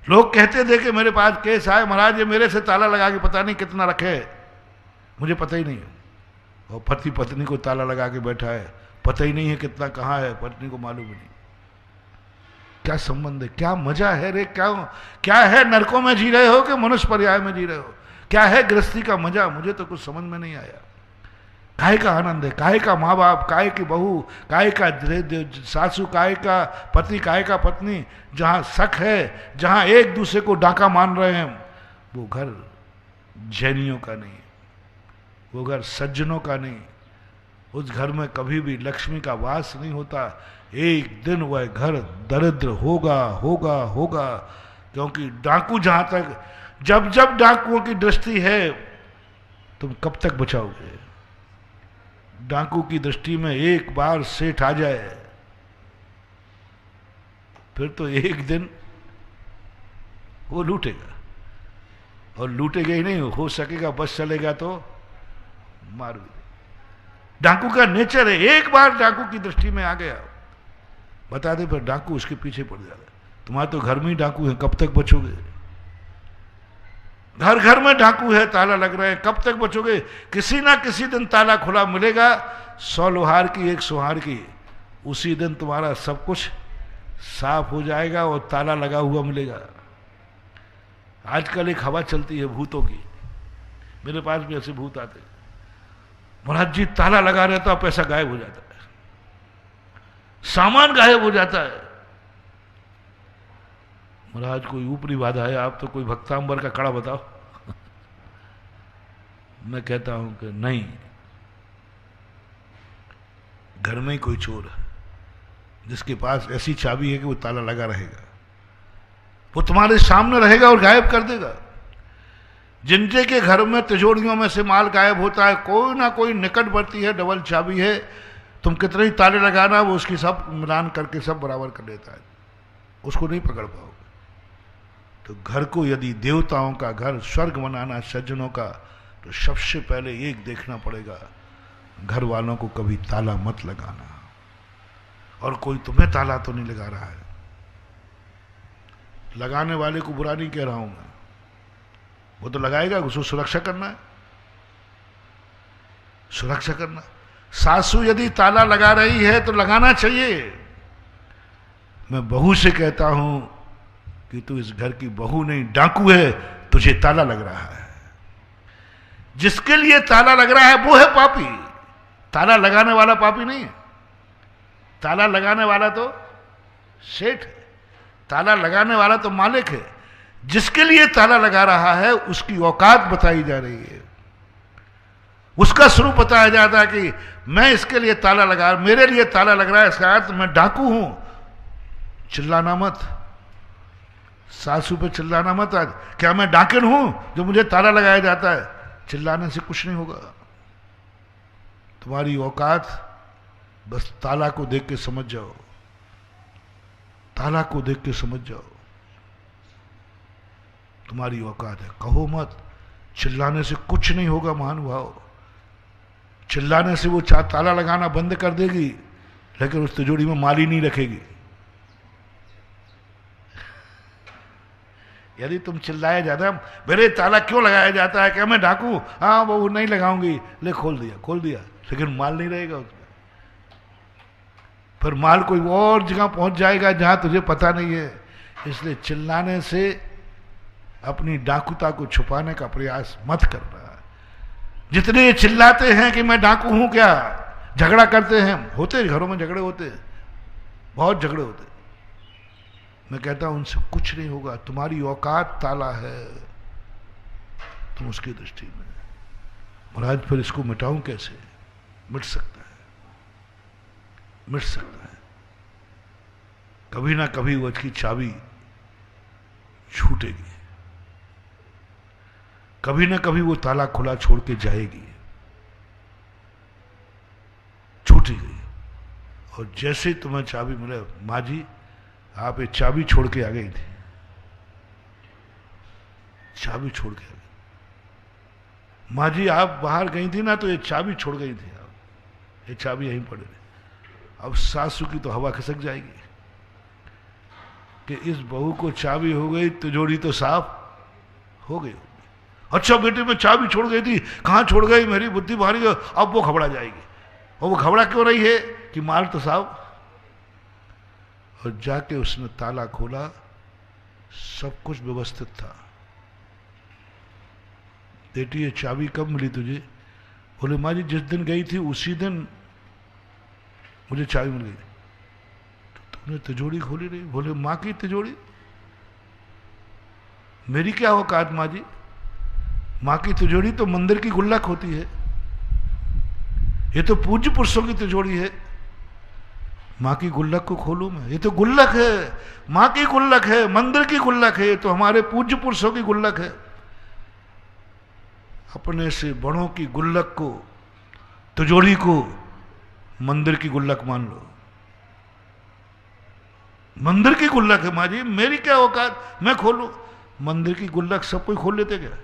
लोग कहते देखे, मेरे पास केस आए, महाराज ये मेरे से ताला लगा के पता नहीं कितना रखे, मुझे पता ही नहीं है, और पति पत्नी को ताला लगा के बैठा है, पता ही नहीं है कितना कहाँ है, पत्नी को मालूम ही नहीं। क्या संबंध है? क्या मजा है रे? क्या है? नरकों में जी रहे हो कि मनुष्य पर्याय में जी रहे हो? क्या है गृहस्थी का मजा? मुझे तो कुछ समझ में नहीं आया। काहे का आनंद है? काहे का माँ बाप, काहे की बहू, काहे का सासू, काहे का पति, काहे का पत्नी? जहाँ शक है, जहाँ एक दूसरे को डाका मान रहे हैं, वो घर जैनियों का नहीं, वो घर सज्जनों का नहीं, उस घर में कभी भी लक्ष्मी का वास नहीं होता। एक दिन वह घर दरिद्र होगा होगा होगा, क्योंकि डाकू जहां तक, जब जब डाकुओं की दृष्टि है, तुम कब तक बचाओगे? डाकू की दृष्टि में एक बार सेठ आ जाए, फिर तो एक दिन वो लूटेगा, और लूटेगा ही नहीं, हो सकेगा बस चलेगा तो मार भी। डाकू का नेचर है, एक बार डाकू की दृष्टि में आ गया, बता दे, फिर डाकू उसके पीछे पड़ जाएगा। तुम्हारे तो घर में ही डाकू है, कब तक बचोगे? घर घर में डाकू है, ताला लग रहे हैं, कब तक बचोगे? किसी ना किसी दिन ताला खुला मिलेगा, 100 लोहार की 1 सुहार की, उसी दिन तुम्हारा सब कुछ साफ हो जाएगा और ताला लगा हुआ मिलेगा। आजकल एक हवा चलती है भूतों की, मेरे पास भी ऐसे भूत आते, महाराज जी ताला लगा रहता है, पैसा गायब हो जाता है, सामान गायब हो जाता है। महाराज कोई ऊपरी बाधा है, आप तो कोई भक्तांबर का कड़ा बताओ। मैं कहता हूं कि नहीं, घर में ही कोई चोर है जिसके पास ऐसी चाबी है कि वो ताला लगा रहेगा, वो तुम्हारे सामने रहेगा और गायब कर देगा। जिनके के घर में तिजोरियों में से माल गायब होता है, कोई ना कोई निकटवर्ती है, डबल चाबी है, तुम कितने ही ताले लगाना, वो उसकी सब मिलान करके सब बराबर कर लेता है, उसको नहीं पकड़ पाओगे। तो घर को यदि देवताओं का घर, स्वर्ग बनाना सज्जनों का, तो सबसे पहले एक देखना पड़ेगा, घर वालों को कभी ताला मत लगाना। और कोई तुम्हें ताला तो नहीं लगा रहा है, लगाने वाले को बुरा नहीं कह रहा हूं मैं, वो तो लगाएगा, उसको सुरक्षा करना है, सुरक्षा करना। सासू यदि ताला लगा रही है तो लगाना चाहिए। मैं बहू से कहता हूं कि तू इस घर की बहू नहीं, डाकू है, तुझे ताला लग रहा है। जिसके लिए ताला लग रहा है वो है पापी, ताला लगाने वाला पापी नहीं है। ताला लगाने वाला तो सेठ है, ताला लगाने वाला तो मालिक है। जिसके लिए ताला लगा रहा है उसकी औकात बताई जा रही है। उसका स्वरूप बताया जाता है कि मैं इसके लिए ताला लगा, मेरे लिए ताला लग रहा है, इसका अर्थ मैं डाकू हूं। चिल्लाना मत, सासू पे चिल्लाना मत। आज क्या मैं डाकन हूं जो मुझे ताला लगाया जाता है? चिल्लाने से कुछ नहीं होगा। तुम्हारी औकात बस ताला को देख के समझ जाओ, ताला को देख के समझ जाओ तुम्हारी औकात है। कहो मत, चिल्लाने से कुछ नहीं होगा महानुभाव। चिल्लाने से वो ताला लगाना बंद कर देगी, लेकिन उस तिजोरी में माली नहीं रखेगी। यदि तुम चिल्लाए जाता, मेरे ताला क्यों लगाया जाता है, क्या मैं डाकू? हाँ वो नहीं लगाऊंगी, ले खोल दिया, लेकिन माल नहीं रहेगा उसमें। फिर माल कोई और जगह पहुंच जाएगा जहां तुझे पता नहीं है। इसलिए चिल्लाने से अपनी डाकुता को छुपाने का प्रयास मत करना। जितने चिल्लाते हैं कि मैं डाकू हूं, क्या झगड़ा करते हैं, होते घरों में झगड़े होते, बहुत झगड़े होते। मैं कहता हूं उनसे कुछ नहीं होगा। तुम्हारी औकात ताला है, तुम उसकी दृष्टि में। महाराज फिर इसको मिटाऊं कैसे? मिट सकता है, मिट सकता है। कभी ना कभी वो इसकी चाबी छूटेगी, कभी ना कभी वो ताला खुला छोड़ के जाएगी। छूटी गई। और जैसे ही तुम्हें चाबी मिले, माँ जी आप ये चाबी छोड़ के आ गई थी, चाबी छोड़ के आ गई। माँ जी आप बाहर गई थी ना, तो ये चाबी छोड़ गई थी, आप ये चाबी यहीं पड़ी थी। अब सासू की तो हवा खिसक जाएगी कि इस बहू को चाबी हो गई, तिजोरी तो साफ हो गई। अच्छा बेटे मैं चाबी छोड़ गई थी, कहाँ छोड़ गई, मेरी बुद्धि भारी है। अब वो घबरा जाएगी। और वो घबरा क्यों रही है कि माल तो साफ। और जाके उसने ताला खोला, सब कुछ व्यवस्थित था। बेटी ये चाबी कब मिली तुझे? बोले माँ जी जिस दिन गई थी उसी दिन मुझे चाबी मिल गई। तो तुमने तिजोरी खोली नहीं? बोले माँ की तिजोरी, मेरी क्या औकात माँ जी? माँ की तिजोरी तो मंदिर की गुल्लक होती है, ये तो पूज्य पुरुषों की तिजोरी है। माँ की गुल्लक को खोलूं मैं? ये तो गुल्लक है, माँ की गुल्लक है, मंदिर की गुल्लक है, ये तो हमारे पूज्य पुरुषों की गुल्लक है। अपने से बड़ों की गुल्लक को, तिजोरी को मंदिर की गुल्लक मान लो। मंदिर की गुल्लक है माँ जी, मेरी क्या औकात मैं खोलूं? मंदिर की गुल्लक सब कोई खोल लेते क्या?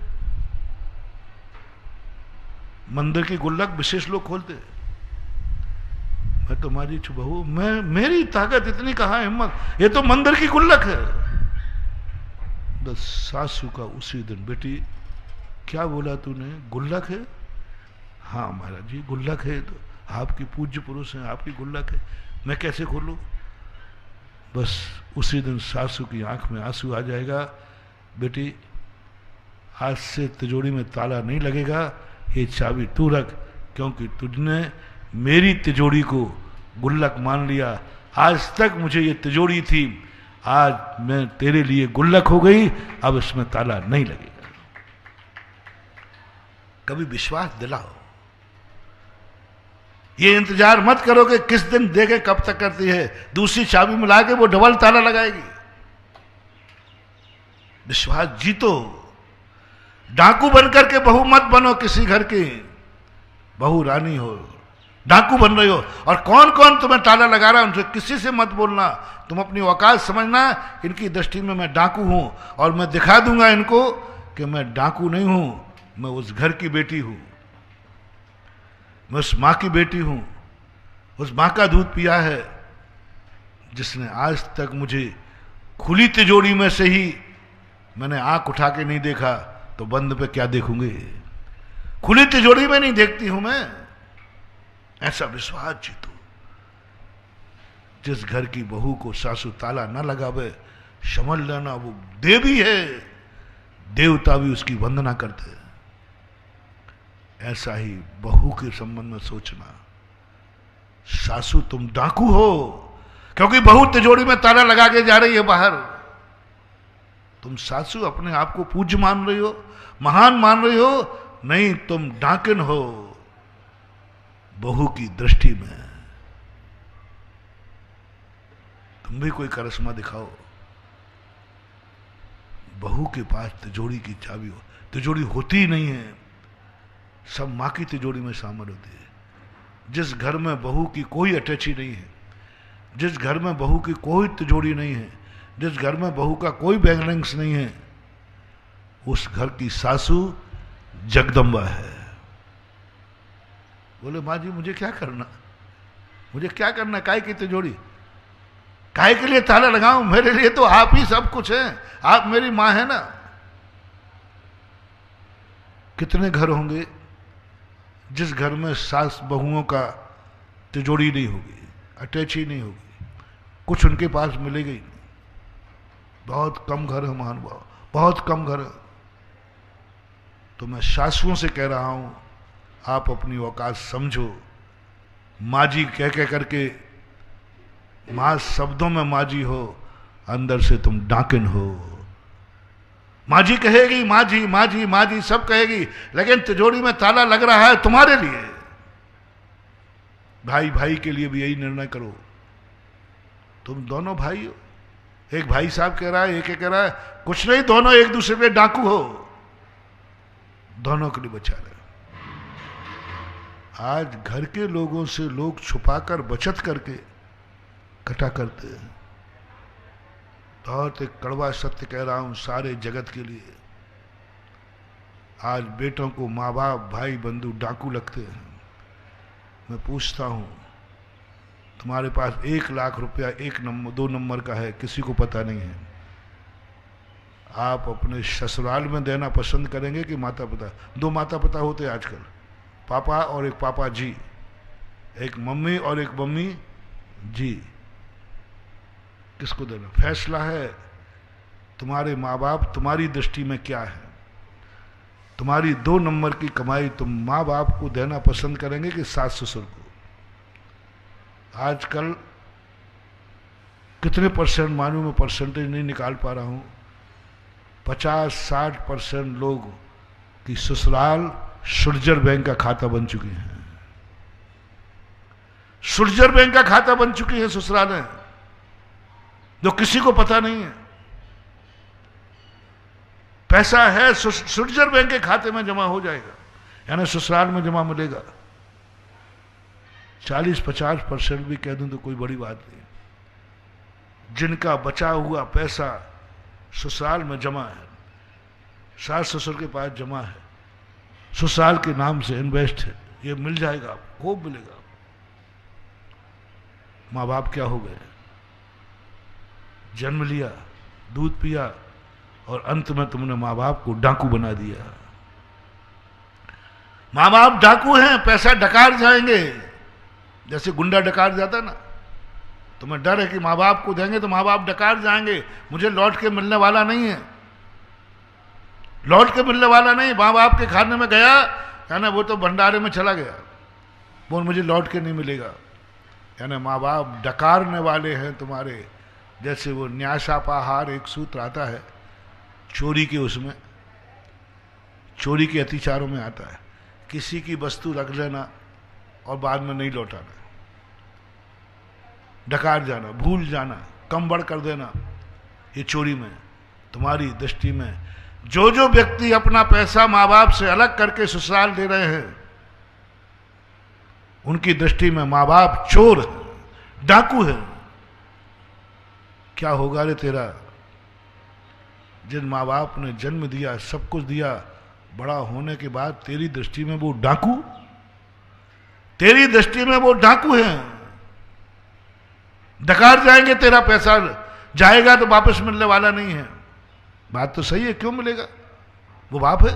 मंदिर की गुल्लक विशेष लोग खोलते। मैं तो माँ जी बहू, मैं मेरी ताकत इतनी कहाँ हिम्मत, ये तो मंदिर की गुल्लक है। बस सासू का उसी दिन, बेटी क्या बोला तूने, गुल्लक है? हाँ महाराज जी गुल्लक है, तो आपकी पूज्य पुरुष हैं, आपकी गुल्लक है, मैं कैसे खोलूं? बस उसी दिन सासू की आंख में आंसू आ जाएगा। बेटी आज से तिजोरी में ताला नहीं लगेगा, ये चाबी तू रख, क्योंकि तुझने मेरी तिजोरी को गुल्लक मान लिया। आज तक मुझे ये तिजोरी थी, आज मैं तेरे लिए गुल्लक हो गई, अब इसमें ताला नहीं लगेगा। कभी विश्वास दिलाओ, ये इंतजार मत करो कि किस दिन देखे कब तक करती है, दूसरी चाबी मिला के वो डबल ताला लगाएगी। विश्वास जीतो। डाकू बनकर के बहू मत बनो किसी घर की, बहू रानी हो, डाकू बन रही हो। और कौन कौन तुम्हें ताला लगा रहा है उनसे किसी से मत बोलना। तुम अपनी औकात समझना, इनकी दृष्टि में मैं डाकू हूं और मैं दिखा दूंगा इनको कि मैं डाकू नहीं हूं, मैं उस घर की बेटी हूं, मैं उस मां की बेटी हूं, उस मां का दूध पिया है जिसने आज तक मुझे खुली तिजोरी में से ही मैंने आंख उठा के नहीं देखा, तो बंद पे क्या देखूंगी? खुली तिजोरी में नहीं देखती हूं मैं। ऐसा विश्वास जीतो। जिस घर की बहू को सासू ताला न लगावे, समझ लेना वो देवी है, देवता भी उसकी वंदना करते हैं। ऐसा ही बहू के संबंध में सोचना। सासू तुम डाकू हो, क्योंकि बहू तिजोरी में ताला लगा के जा रही है बाहर। तुम सासू अपने आप को पूज्य मान रही हो, महान मान रही हो, नहीं तुम डाकन हो, बहू की दृष्टि में। तुम भी कोई करिश्मा दिखाओ। बहू के पास तिजोरी की चाबी हो, तिजोरी होती ही नहीं है, सब मां की तिजोरी में शामिल होती है। जिस घर में बहू की कोई अटैची नहीं है, जिस घर में बहू की कोई तिजोरी नहीं है, जिस घर में बहू का कोई बैलेंस नहीं है, उस घर की सासू जगदम्बा है। बोले माँ जी मुझे क्या करना, मुझे क्या करना, काय की तिजोरी, काय के लिए ताला लगाऊं, मेरे लिए तो आप ही सब कुछ हैं, आप मेरी मां है ना। कितने घर होंगे जिस घर में सास बहुओं का तिजोरी नहीं होगी, अटैची नहीं होगी, कुछ उनके पास मिलेगा ही नहीं। बहुत कम घर है महानुभाव, बहुत कम घर है। तो मैं सासुओं से कह रहा हूं, आप अपनी औकात समझो। माँ जी कह कह करके, माँ शब्दों में माँ जी हो, अंदर से तुम डाकिन हो। माँ जी कहेगी माँ जी माँ जी माँ जी सब कहेगी, लेकिन तिजोरी में ताला लग रहा है तुम्हारे लिए। भाई भाई के लिए भी यही निर्णय करो। तुम दोनों भाई हो, एक भाई साहब कह रहा है, एक कह रहा है, कुछ नहीं, दोनों एक दूसरे के डाकू हो, दोनों के लिए बचा रहे। आज घर के लोगों से लोग छुपाकर बचत करके कटा करते हैं। बहुत एक कड़वा सत्य कह रहा हूं सारे जगत के लिए। आज बेटों को माँ बाप भाई बंधु डाकू लगते हैं। मैं पूछता हूं, तुम्हारे पास 1 लाख रुपया 1 नंबर 2 नंबर का है, किसी को पता नहीं है, आप अपने ससुराल में देना पसंद करेंगे कि माता पिता? 2 माता पिता होते हैं आजकल, पापा और एक पापा जी, एक मम्मी और एक मम्मी जी। किसको देना? फैसला है तुम्हारे माँ बाप तुम्हारी दृष्टि में क्या है। तुम्हारी 2 नंबर की कमाई तुम माँ बाप को देना पसंद करेंगे कि सास ससुर को? आजकल कितने परसेंट मालूम, मैं परसेंटेज नहीं निकाल पा रहा हूं, 50-60% लोग की ससुराल सुरजर बैंक का खाता बन चुकी है। सुरजर बैंक का खाता बन चुकी है ससुरालें, जो किसी को पता नहीं है। पैसा है सुरजर बैंक के खाते में जमा हो जाएगा, यानी ससुराल में जमा मिलेगा। 40-50% भी कह दूं तो कोई बड़ी बात नहीं। जिनका बचा हुआ पैसा ससुराल में जमा है, सास ससुर के पास जमा है, ससुराल के नाम से इन्वेस्ट है, ये मिल जाएगा, खूब मिलेगा। माँ बाप क्या हो गए? जन्म लिया, दूध पिया, और अंत में तुमने माँ बाप को डाकू बना दिया। माँ बाप डाकू हैं, पैसा डकार जाएंगे, जैसे गुंडा डकार जाता ना। तुम्हें डर है कि माँ बाप को देंगे तो माँ बाप डकार जाएंगे, मुझे लौट के मिलने वाला नहीं है, लौट के मिलने वाला नहीं। माँ बाप के खाने में गया, यानी वो तो भंडारे में चला गया, वो मुझे लौट के नहीं मिलेगा। यानी माँ बाप डकारने वाले हैं तुम्हारे। जैसे वो न्यासापाहार एक सूत्र आता है चोरी के, उसमें चोरी के अतिचारों में आता है, किसी की वस्तु रख लेना और बाद में नहीं लौटाना, डकार जाना, भूल जाना, कम बढ़ कर देना, ये चोरी में। तुम्हारी दृष्टि में जो जो व्यक्ति अपना पैसा माँ बाप से अलग करके ससुराल दे रहे हैं, उनकी दृष्टि में माँ बाप चोर है, डाकू है। क्या होगा रे तेरा? जिन माँ बाप ने जन्म दिया, सब कुछ दिया, बड़ा होने के बाद तेरी दृष्टि में वो डाकू, तेरी दृष्टि में वो डाकू है। डकार जाएंगे, तेरा पैसा जाएगा तो वापस मिलने वाला नहीं है। बात तो सही है, क्यों मिलेगा? वो बाप है,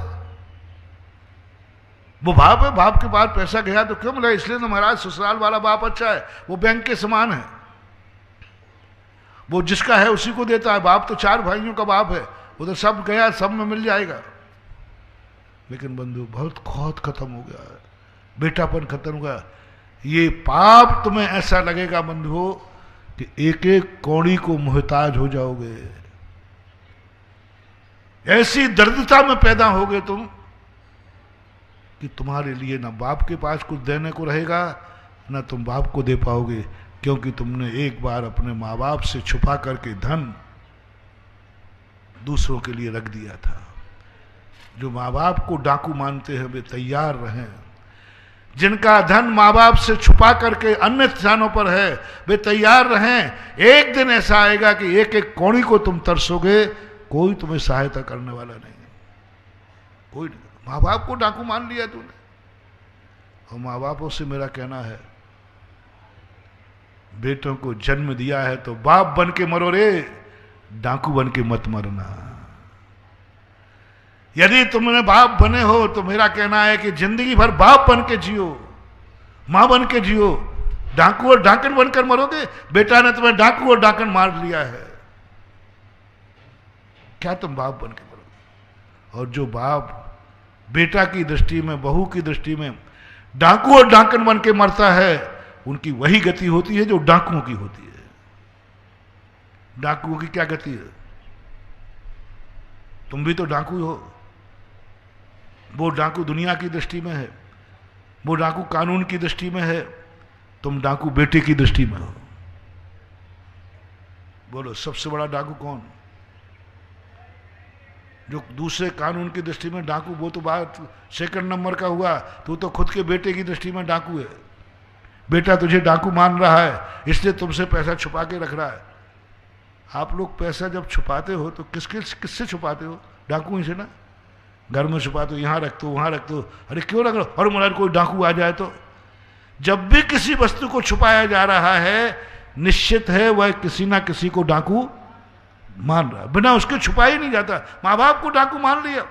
वो बाप है, बाप के पास पैसा गया तो क्यों मिला? इसलिए तो महाराज ससुराल वाला बाप अच्छा है, वो बैंक के समान है, वो जिसका है उसी को देता है। बाप तो 4 भाइयों का बाप है, वो तो सब गया, सब में मिल जाएगा। लेकिन बंधु बहुत खौफ खत्म हो गया है, बेटापन खत्म हो गया। ये पाप तुम्हें ऐसा लगेगा बंधुओं कि एक एक कौड़ी को मोहताज हो जाओगे, ऐसी दर्दता में पैदा होगे तुम कि तुम्हारे लिए ना बाप के पास कुछ देने को रहेगा, ना तुम बाप को दे पाओगे, क्योंकि तुमने एक बार अपने माँ बाप से छुपा करके धन दूसरों के लिए रख दिया था। जो माँ बाप को डाकू मानते हैं वे तैयार रहें। जिनका धन माँ बाप से छुपा करके अन्य स्थानों पर है वे तैयार रहें। एक दिन ऐसा आएगा कि एक एक कौड़ी को तुम तरसोगे, कोई तुम्हें सहायता करने वाला नहीं, कोई नहीं। माँ बाप को डाकू मान लिया तूने। और माँ बापों से मेरा कहना है, बेटों को जन्म दिया है तो बाप बन के मरो रे, डाकू बन के मत मरना। यदि तुमने बाप बने हो तो मेरा कहना है कि जिंदगी भर बाप बन के जियो, मां बन के जियो। डाकू और डाकन बनकर मरोगे? बेटा ने तुम्हें डाकू और डाकन मार लिया है, क्या तुम बाप बन के मरोगे? और जो बाप बेटा की दृष्टि में, बहू की दृष्टि में डाकू और डाकन बन के मरता है, उनकी वही गति होती है जो डाकुओं की होती है। डाकुओं की क्या गति है? तुम भी तो डाकू हो। वो डाकू दुनिया की दृष्टि में है, वो डाकू कानून की दृष्टि में है, तुम डाकू बेटे की दृष्टि में हो। बोलो सबसे बड़ा डाकू कौन? जो दूसरे कानून की दृष्टि में डाकू, वो तो बात सेकंड नंबर का हुआ। तू तो खुद के बेटे की दृष्टि में डाकू है। बेटा तुझे डाकू मान रहा है, इसलिए तुमसे पैसा छुपा के रख रहा है। आप लोग पैसा जब छुपाते हो तो किससे छुपाते हो? डाकू ही से ना। घर में छुपाते हो, यहाँ रख दो, वहाँ रख दो। अरे क्यों रख लो? और मुराद कोई डाकू आ जाए तो? जब भी किसी वस्तु को छुपाया जा रहा है, निश्चित है वह किसी ना किसी को डाकू मान रहा है, बिना उसके छुपा ही नहीं जाता। माँ बाप को डाकू मान लिया।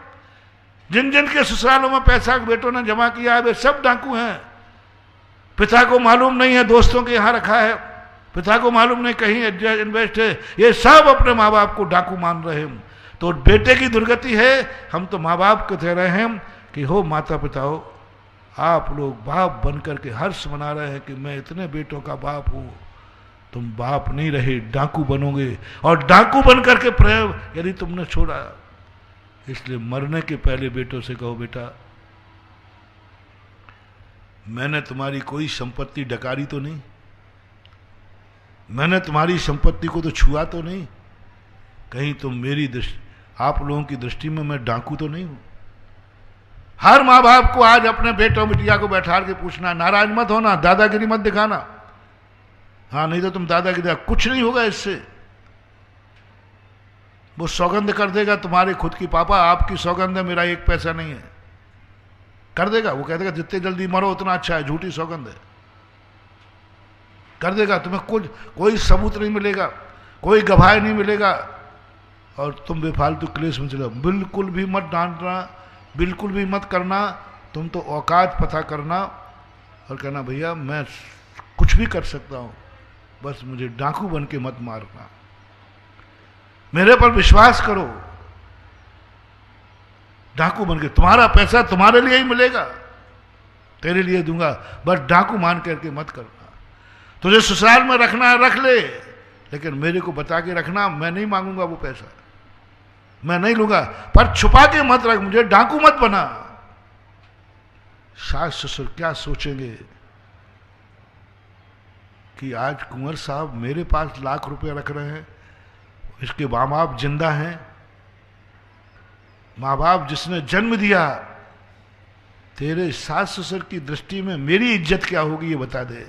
जिन जिन के ससुरालों में पैसा बेटों ने जमा किया है वे सब डाकू हैं। पिता को मालूम नहीं है दोस्तों के यहाँ रखा है, पिता को मालूम नहीं कहीं इन्वेस्ट है, ये सब अपने माँ बाप को डाकू मान रहे हैं। तो बेटे की दुर्गति है। हम तो माँ बाप को कह रहे हैं कि हो माता पिता हो, आप लोग बाप बन करके हर्ष मना रहे हैं कि मैं इतने बेटों का बाप हूँ। तुम बाप नहीं रहे, डाकू बनोगे। और डाकू बन करके प्रेम यदि तुमने छोड़ा, इसलिए मरने के पहले बेटों से कहो, बेटा मैंने तुम्हारी कोई संपत्ति डकारी तो नहीं, मैंने तुम्हारी संपत्ति को तो छुआ तो नहीं, कहीं तुम मेरी दृष्टि, आप लोगों की दृष्टि में मैं डाकू तो नहीं हूं। हर माँ बाप को आज अपने बेटों बिटिया को बैठा के पूछना, नाराज मत होना, दादागिरी मत दिखाना। हाँ नहीं तो तुम दादागिरी, कुछ नहीं होगा इससे। वो सौगंध कर देगा तुम्हारे खुद की, पापा आपकी सौगंध है, मेरा एक पैसा नहीं है, कर देगा। वो कह देगा जितने जल्दी मरो उतना अच्छा है, झूठी सौगंध है, कर देगा। तुम्हें कुछ कोई सबूत नहीं मिलेगा, कोई गवाह नहीं मिलेगा, और तुम बेफालतू क्लेश में चलो। बिल्कुल भी मत डांटना, बिल्कुल भी मत करना। तुम तो औकात पता करना और कहना भैया मैं कुछ भी कर सकता हूं, बस मुझे डाकू बन के मत मारना, मेरे पर विश्वास करो। डाकू बन के तुम्हारा पैसा तुम्हारे लिए ही मिलेगा, तेरे लिए दूंगा, बस डाकू मान करके मत करना। तुझे ससुराल में रखना है रख ले, लेकिन मेरे को बता के रखना, मैं नहीं मांगूंगा वो पैसा, मैं नहीं लूंगा, पर छुपा के मत रख, मुझे डाकू मत बना। सास ससुर क्या सोचेंगे कि आज कुंवर साहब मेरे पास लाख रुपए रख रहे हैं, इसके माँ बाप जिंदा हैं, माँ बाप जिसने जन्म दिया, तेरे सास ससुर की दृष्टि में मेरी इज्जत क्या होगी ये बता दे।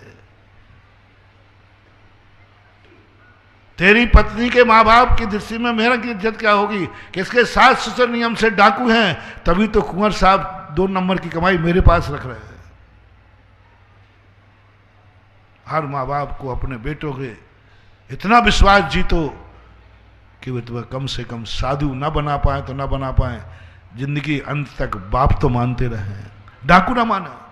तेरी पत्नी के माँ बाप की दृष्टि में मेरा की इज्जत क्या होगी कि इसके सास ससुर नियम से डाकू हैं, तभी तो कुंवर साहब 2 नंबर की कमाई मेरे पास रख रहे हैं। हर माँ बाप को अपने बेटों के इतना विश्वास जीतो कि वे तुम्हें कम से कम साधु ना बना पाए तो ना बना पाए, जिंदगी अंत तक बाप तो मानते रहे, डाकू ना माने।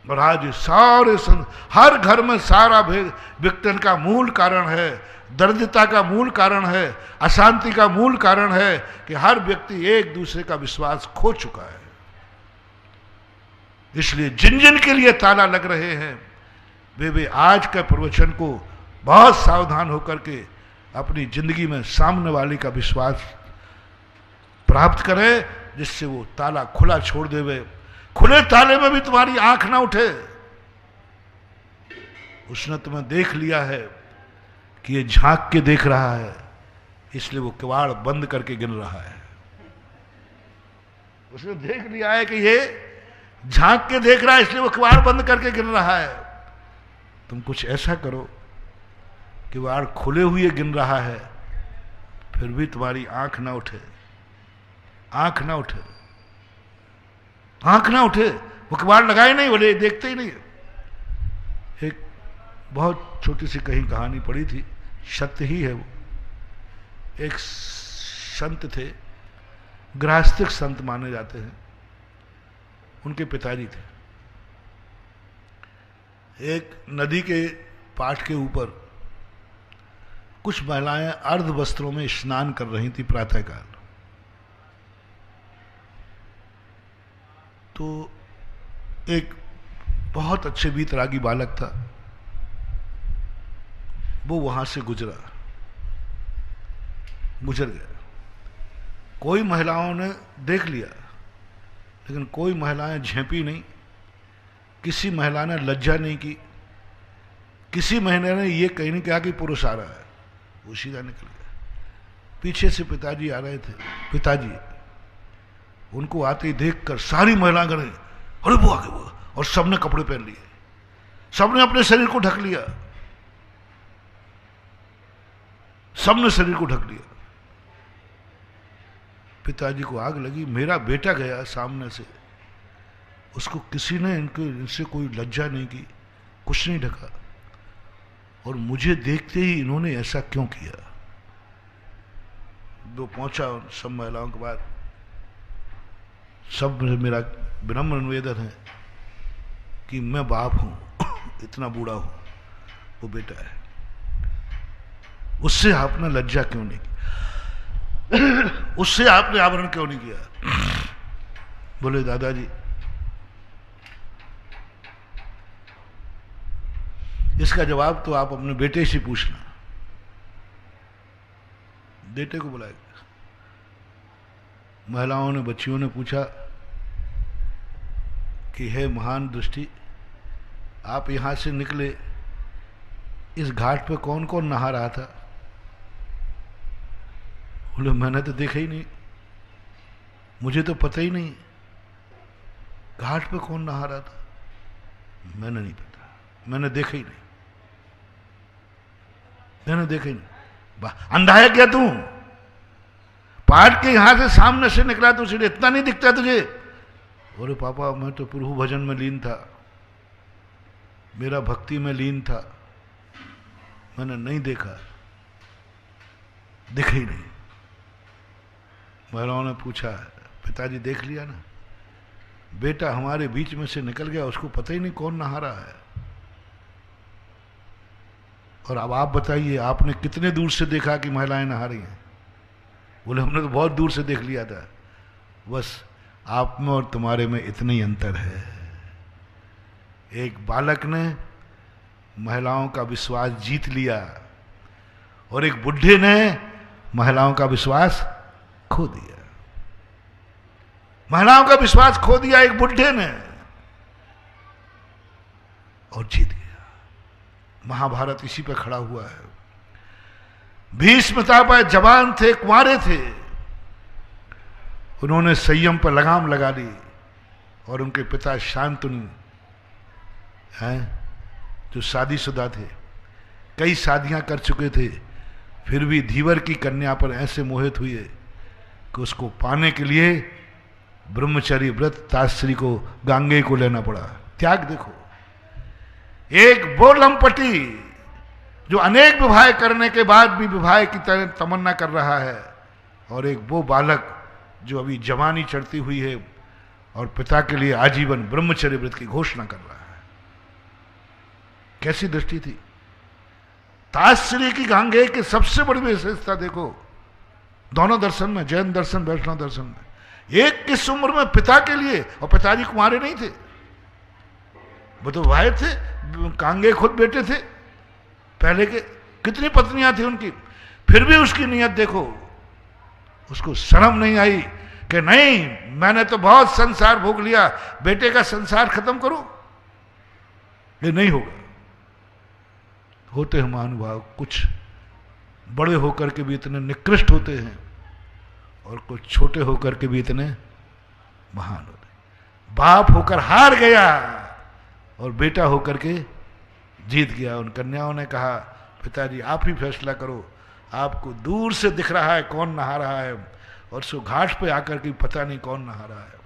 और आज सारे हर घर में सारा विघटन का मूल कारण है, दरिद्रता का मूल कारण है, अशांति का मूल कारण है कि हर व्यक्ति एक दूसरे का विश्वास खो चुका है। इसलिए जिन जिन के लिए ताला लग रहे हैं वे आज के प्रवचन को बहुत सावधान होकर के अपनी जिंदगी में सामने वाले का विश्वास प्राप्त करें। जिससे वो ताला खुला छोड़ देवे, खुले ताले में भी तुम्हारी आंख ना उठे। उसने तुम्हें देख लिया है कि ये झांक के देख रहा है, इसलिए वो किवाड़ बंद करके गिन रहा है। उसने देख लिया है कि ये झांक के देख रहा है, इसलिए वो किवाड़ बंद करके गिन रहा है। तुम कुछ ऐसा करो, किवाड़ खुले हुए गिन रहा है, फिर भी तुम्हारी आंख ना उठे, आंख ना उठे, आंख ना उठे। वो किवाड़ लगाए नहीं, बोले देखते ही नहीं। एक बहुत छोटी सी कहीं कहानी पढ़ी थी, सत्य ही है वो। एक संत थे, गृहस्थिक संत माने जाते हैं। उनके पिताजी थे। एक नदी के पाट के ऊपर कुछ महिलाएं अर्ध वस्त्रों में स्नान कर रही थी प्रातःकाल। तो एक बहुत अच्छे वीतरागी बालक था, वो वहां से गुजर गया। कोई महिलाओं ने देख लिया, लेकिन कोई महिलाएं झेपी नहीं, किसी महिला ने लज्जा नहीं की, किसी महिला ने ये कहीं नहीं कहा कि पुरुष आ रहा है। वो सीधा निकल गया। पीछे से पिताजी आ रहे थे। पिताजी उनको आते ही देखकर सारी महिलाएं करें, अरे वो आ गए वो, और सबने कपड़े पहन लिए, सबने अपने शरीर को ढक लिया, सबने शरीर को ढक लिया। पिताजी को आग लगी, मेरा बेटा गया सामने से, उसको किसी ने इनसे कोई लज्जा नहीं की, कुछ नहीं ढका, और मुझे देखते ही इन्होंने ऐसा क्यों किया। वो पहुंचा सब महिलाओं के बाद, सब मेरा विनम्र निवेदन है कि मैं बाप हूं, इतना बूढ़ा हूं, वो बेटा है, उससे आपने लज्जा क्यों नहीं की, उससे आपने आवरण क्यों नहीं किया। बोले दादाजी, इसका जवाब तो आप अपने बेटे से पूछना। बेटे को बुलाया। महिलाओं ने, बच्चियों ने पूछा कि हे महान दृष्टि, आप यहां से निकले, इस घाट पे कौन कौन नहा रहा था। बोले मैंने तो देखा ही नहीं, मुझे तो पता ही नहीं घाट पे कौन नहा रहा था, मैंने नहीं पता, मैंने देखा ही नहीं, मैंने देखा ही नहीं। अंधा है क्या तू? पहाड़ के यहां से सामने से निकला तो सीधे इतना नहीं दिखता तुझे? बोले पापा मैं तो प्रभु भजन में लीन था, मेरा भक्ति में लीन था, मैंने नहीं देखा, दिखा ही नहीं। महिलाओं ने पूछा, पिताजी देख लिया ना, बेटा हमारे बीच में से निकल गया, उसको पता ही नहीं कौन नहा रहा है। और अब आप बताइए, आपने कितने दूर से देखा कि महिलाएं नहा रही हैं? बोले हमने तो बहुत दूर से देख लिया था, बस आप में और तुम्हारे में इतना ही अंतर है। एक बालक ने महिलाओं का विश्वास जीत लिया और एक बुढ़े ने महिलाओं का विश्वास खो दिया। महिलाओं का विश्वास खो दिया एक बुढ़े ने और जीत गया। महाभारत इसी पे खड़ा हुआ है। भीष्मतापा जवान थे, कुंवारे थे, उन्होंने संयम पर लगाम लगा दी और उनके पिता शांतनु हैं जो शादीशुदा थे, कई शादियां कर चुके थे, फिर भी धीवर की कन्या पर ऐसे मोहित हुए कि उसको पाने के लिए ब्रह्मचर्य व्रत ताश्री को, गांगे को लेना पड़ा। त्याग देखो, एक वो लंपटी जो अनेक विवाह करने के बाद भी विवाह की तमन्ना कर रहा है, और एक वो बालक जो अभी जवानी चढ़ती हुई है और पिता के लिए आजीवन ब्रह्मचर्य व्रत की घोषणा कर रहा है। कैसी दृष्टि थी? ताश्री की गांगे की सबसे बड़ी विशेषता देखो, दोनों दर्शन में, जैन दर्शन वैष्णव दर्शन में, एक किस उम्र में पिता के लिए, और पिताजी कुंवारे नहीं थे, वो तो भाई थे, कांगे खुद बेटे थे, पहले के कितनी पत्नियां थी उनकी, फिर भी उसकी नियत देखो, उसको शर्म नहीं आई कि नहीं मैंने तो बहुत संसार भोग लिया, बेटे का संसार खत्म करो, ये नहीं होगा। होते हैं महानुभाव, कुछ बड़े होकर के भी इतने निकृष्ट होते हैं और कुछ छोटे होकर के भी इतने महान होते हैं। बाप होकर हार गया और बेटा होकर के जीत गया। उन कन्याओं ने कहा पिताजी आप ही फैसला करो, आपको दूर से दिख रहा है कौन नहा रहा है और सो घाट पे आकर के पता नहीं कौन नहा रहा है।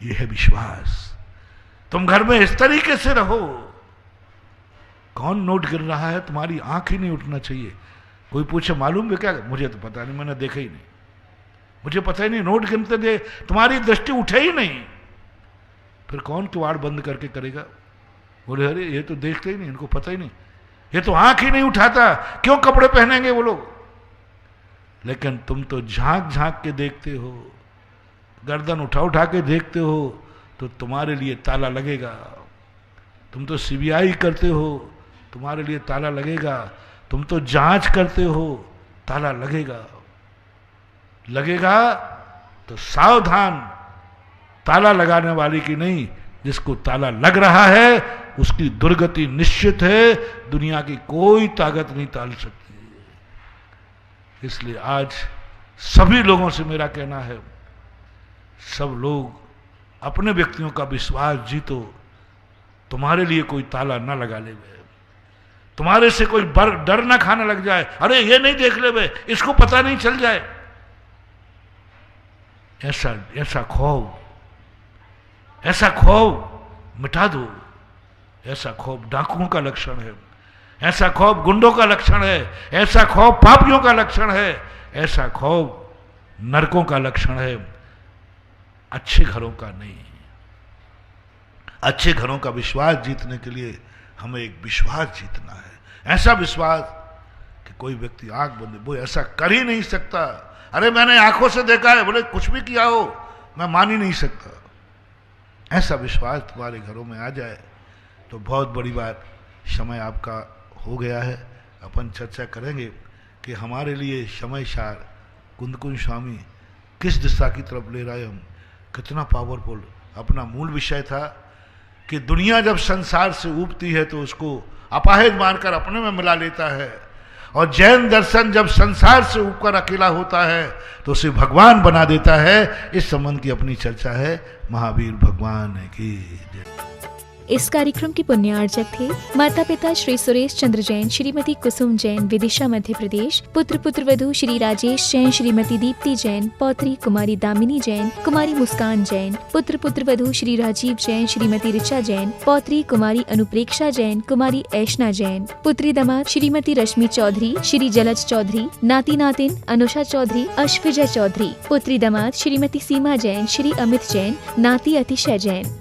यह है विश्वास। तुम घर में इस तरीके से रहो, कौन नोट गिर रहा है तुम्हारी आंख ही नहीं उठना चाहिए। कोई पूछे मालूम है क्या, मुझे तो पता नहीं, मैंने देखा ही नहीं, मुझे पता ही नहीं, नोट गिनते दे तुम्हारी दृष्टि उठे ही नहीं, फिर कौन किवाड़ बंद करके करेगा। बोले अरे ये तो देखते ही नहीं, इनको पता ही नहीं, ये तो आंख ही नहीं उठाता, क्यों कपड़े पहनेंगे वो लोग। लेकिन तुम तो झांक झांक के देखते हो, गर्दन उठा उठा के देखते हो, तो तुम्हारे लिए ताला लगेगा। तुम तो सीबीआई करते हो, तुम्हारे लिए ताला लगेगा। तुम तो जांच करते हो, ताला लगेगा। लगेगा तो सावधान, ताला लगाने वाले की नहीं, जिसको ताला लग रहा है उसकी दुर्गति निश्चित है, दुनिया की कोई ताकत नहीं टाल सकती। इसलिए आज सभी लोगों से मेरा कहना है, सब लोग अपने व्यक्तियों का विश्वास जीतो, तुम्हारे लिए कोई ताला ना लगा ले, तुम्हारे से कोई डर ना खाने लग जाए, अरे ये नहीं देख ले बे, इसको पता नहीं चल जाए। ऐसा खौफ मिटा दो। ऐसा खौफ डाकुओं का लक्षण है, ऐसा खौफ गुंडों का लक्षण है, ऐसा खौफ पापियों का लक्षण है, ऐसा खौफ नरकों का लक्षण है, अच्छे घरों का नहीं। अच्छे घरों का विश्वास जीतने के लिए हमें एक विश्वास जीतना है, ऐसा विश्वास कि कोई व्यक्ति आंख बंद, वो ऐसा कर ही नहीं सकता, अरे मैंने आंखों से देखा है, बोले कुछ भी किया हो मैं मान ही नहीं सकता। ऐसा विश्वास तुम्हारे घरों में आ जाए तो बहुत बड़ी बात। समय आपका हो गया है, अपन चर्चा करेंगे कि हमारे लिए समय सार कुंदकुंज स्वामी किस दिशा की तरफ ले रहे, हम कितना पावरफुल। अपना मूल विषय था कि दुनिया जब संसार से ऊबती है तो उसको अपाहिज मानकर अपने में मिला लेता है, और जैन दर्शन जब संसार से ऊपर अकेला होता है तो उसे भगवान बना देता है। इस संबंध की अपनी चर्चा है। महावीर भगवान की जय। इस कार्यक्रम के पुण्यार्चक थे माता पिता श्री सुरेश चंद्र जैन, श्रीमती कुसुम जैन, विदिशा मध्य प्रदेश। पुत्र पुत्रवधू श्री राजेश जैन, श्रीमती दीप्ति जैन, पौत्री कुमारी दामिनी जैन, कुमारी मुस्कान जैन। पुत्र पुत्रवधू श्री राजीव जैन, श्रीमती ऋचा जैन, पौत्री कुमारी अनुप्रेक्षा जैन, कुमारी ऐशना जैन। पुत्री दामाद श्रीमती रश्मि चौधरी, श्री जलज चौधरी, नाती नातिन अनुषा चौधरी, अश्विजय चौधरी। पुत्री दामाद श्रीमती सीमा जैन, श्री अमित जैन, नाती अतिशय जैन।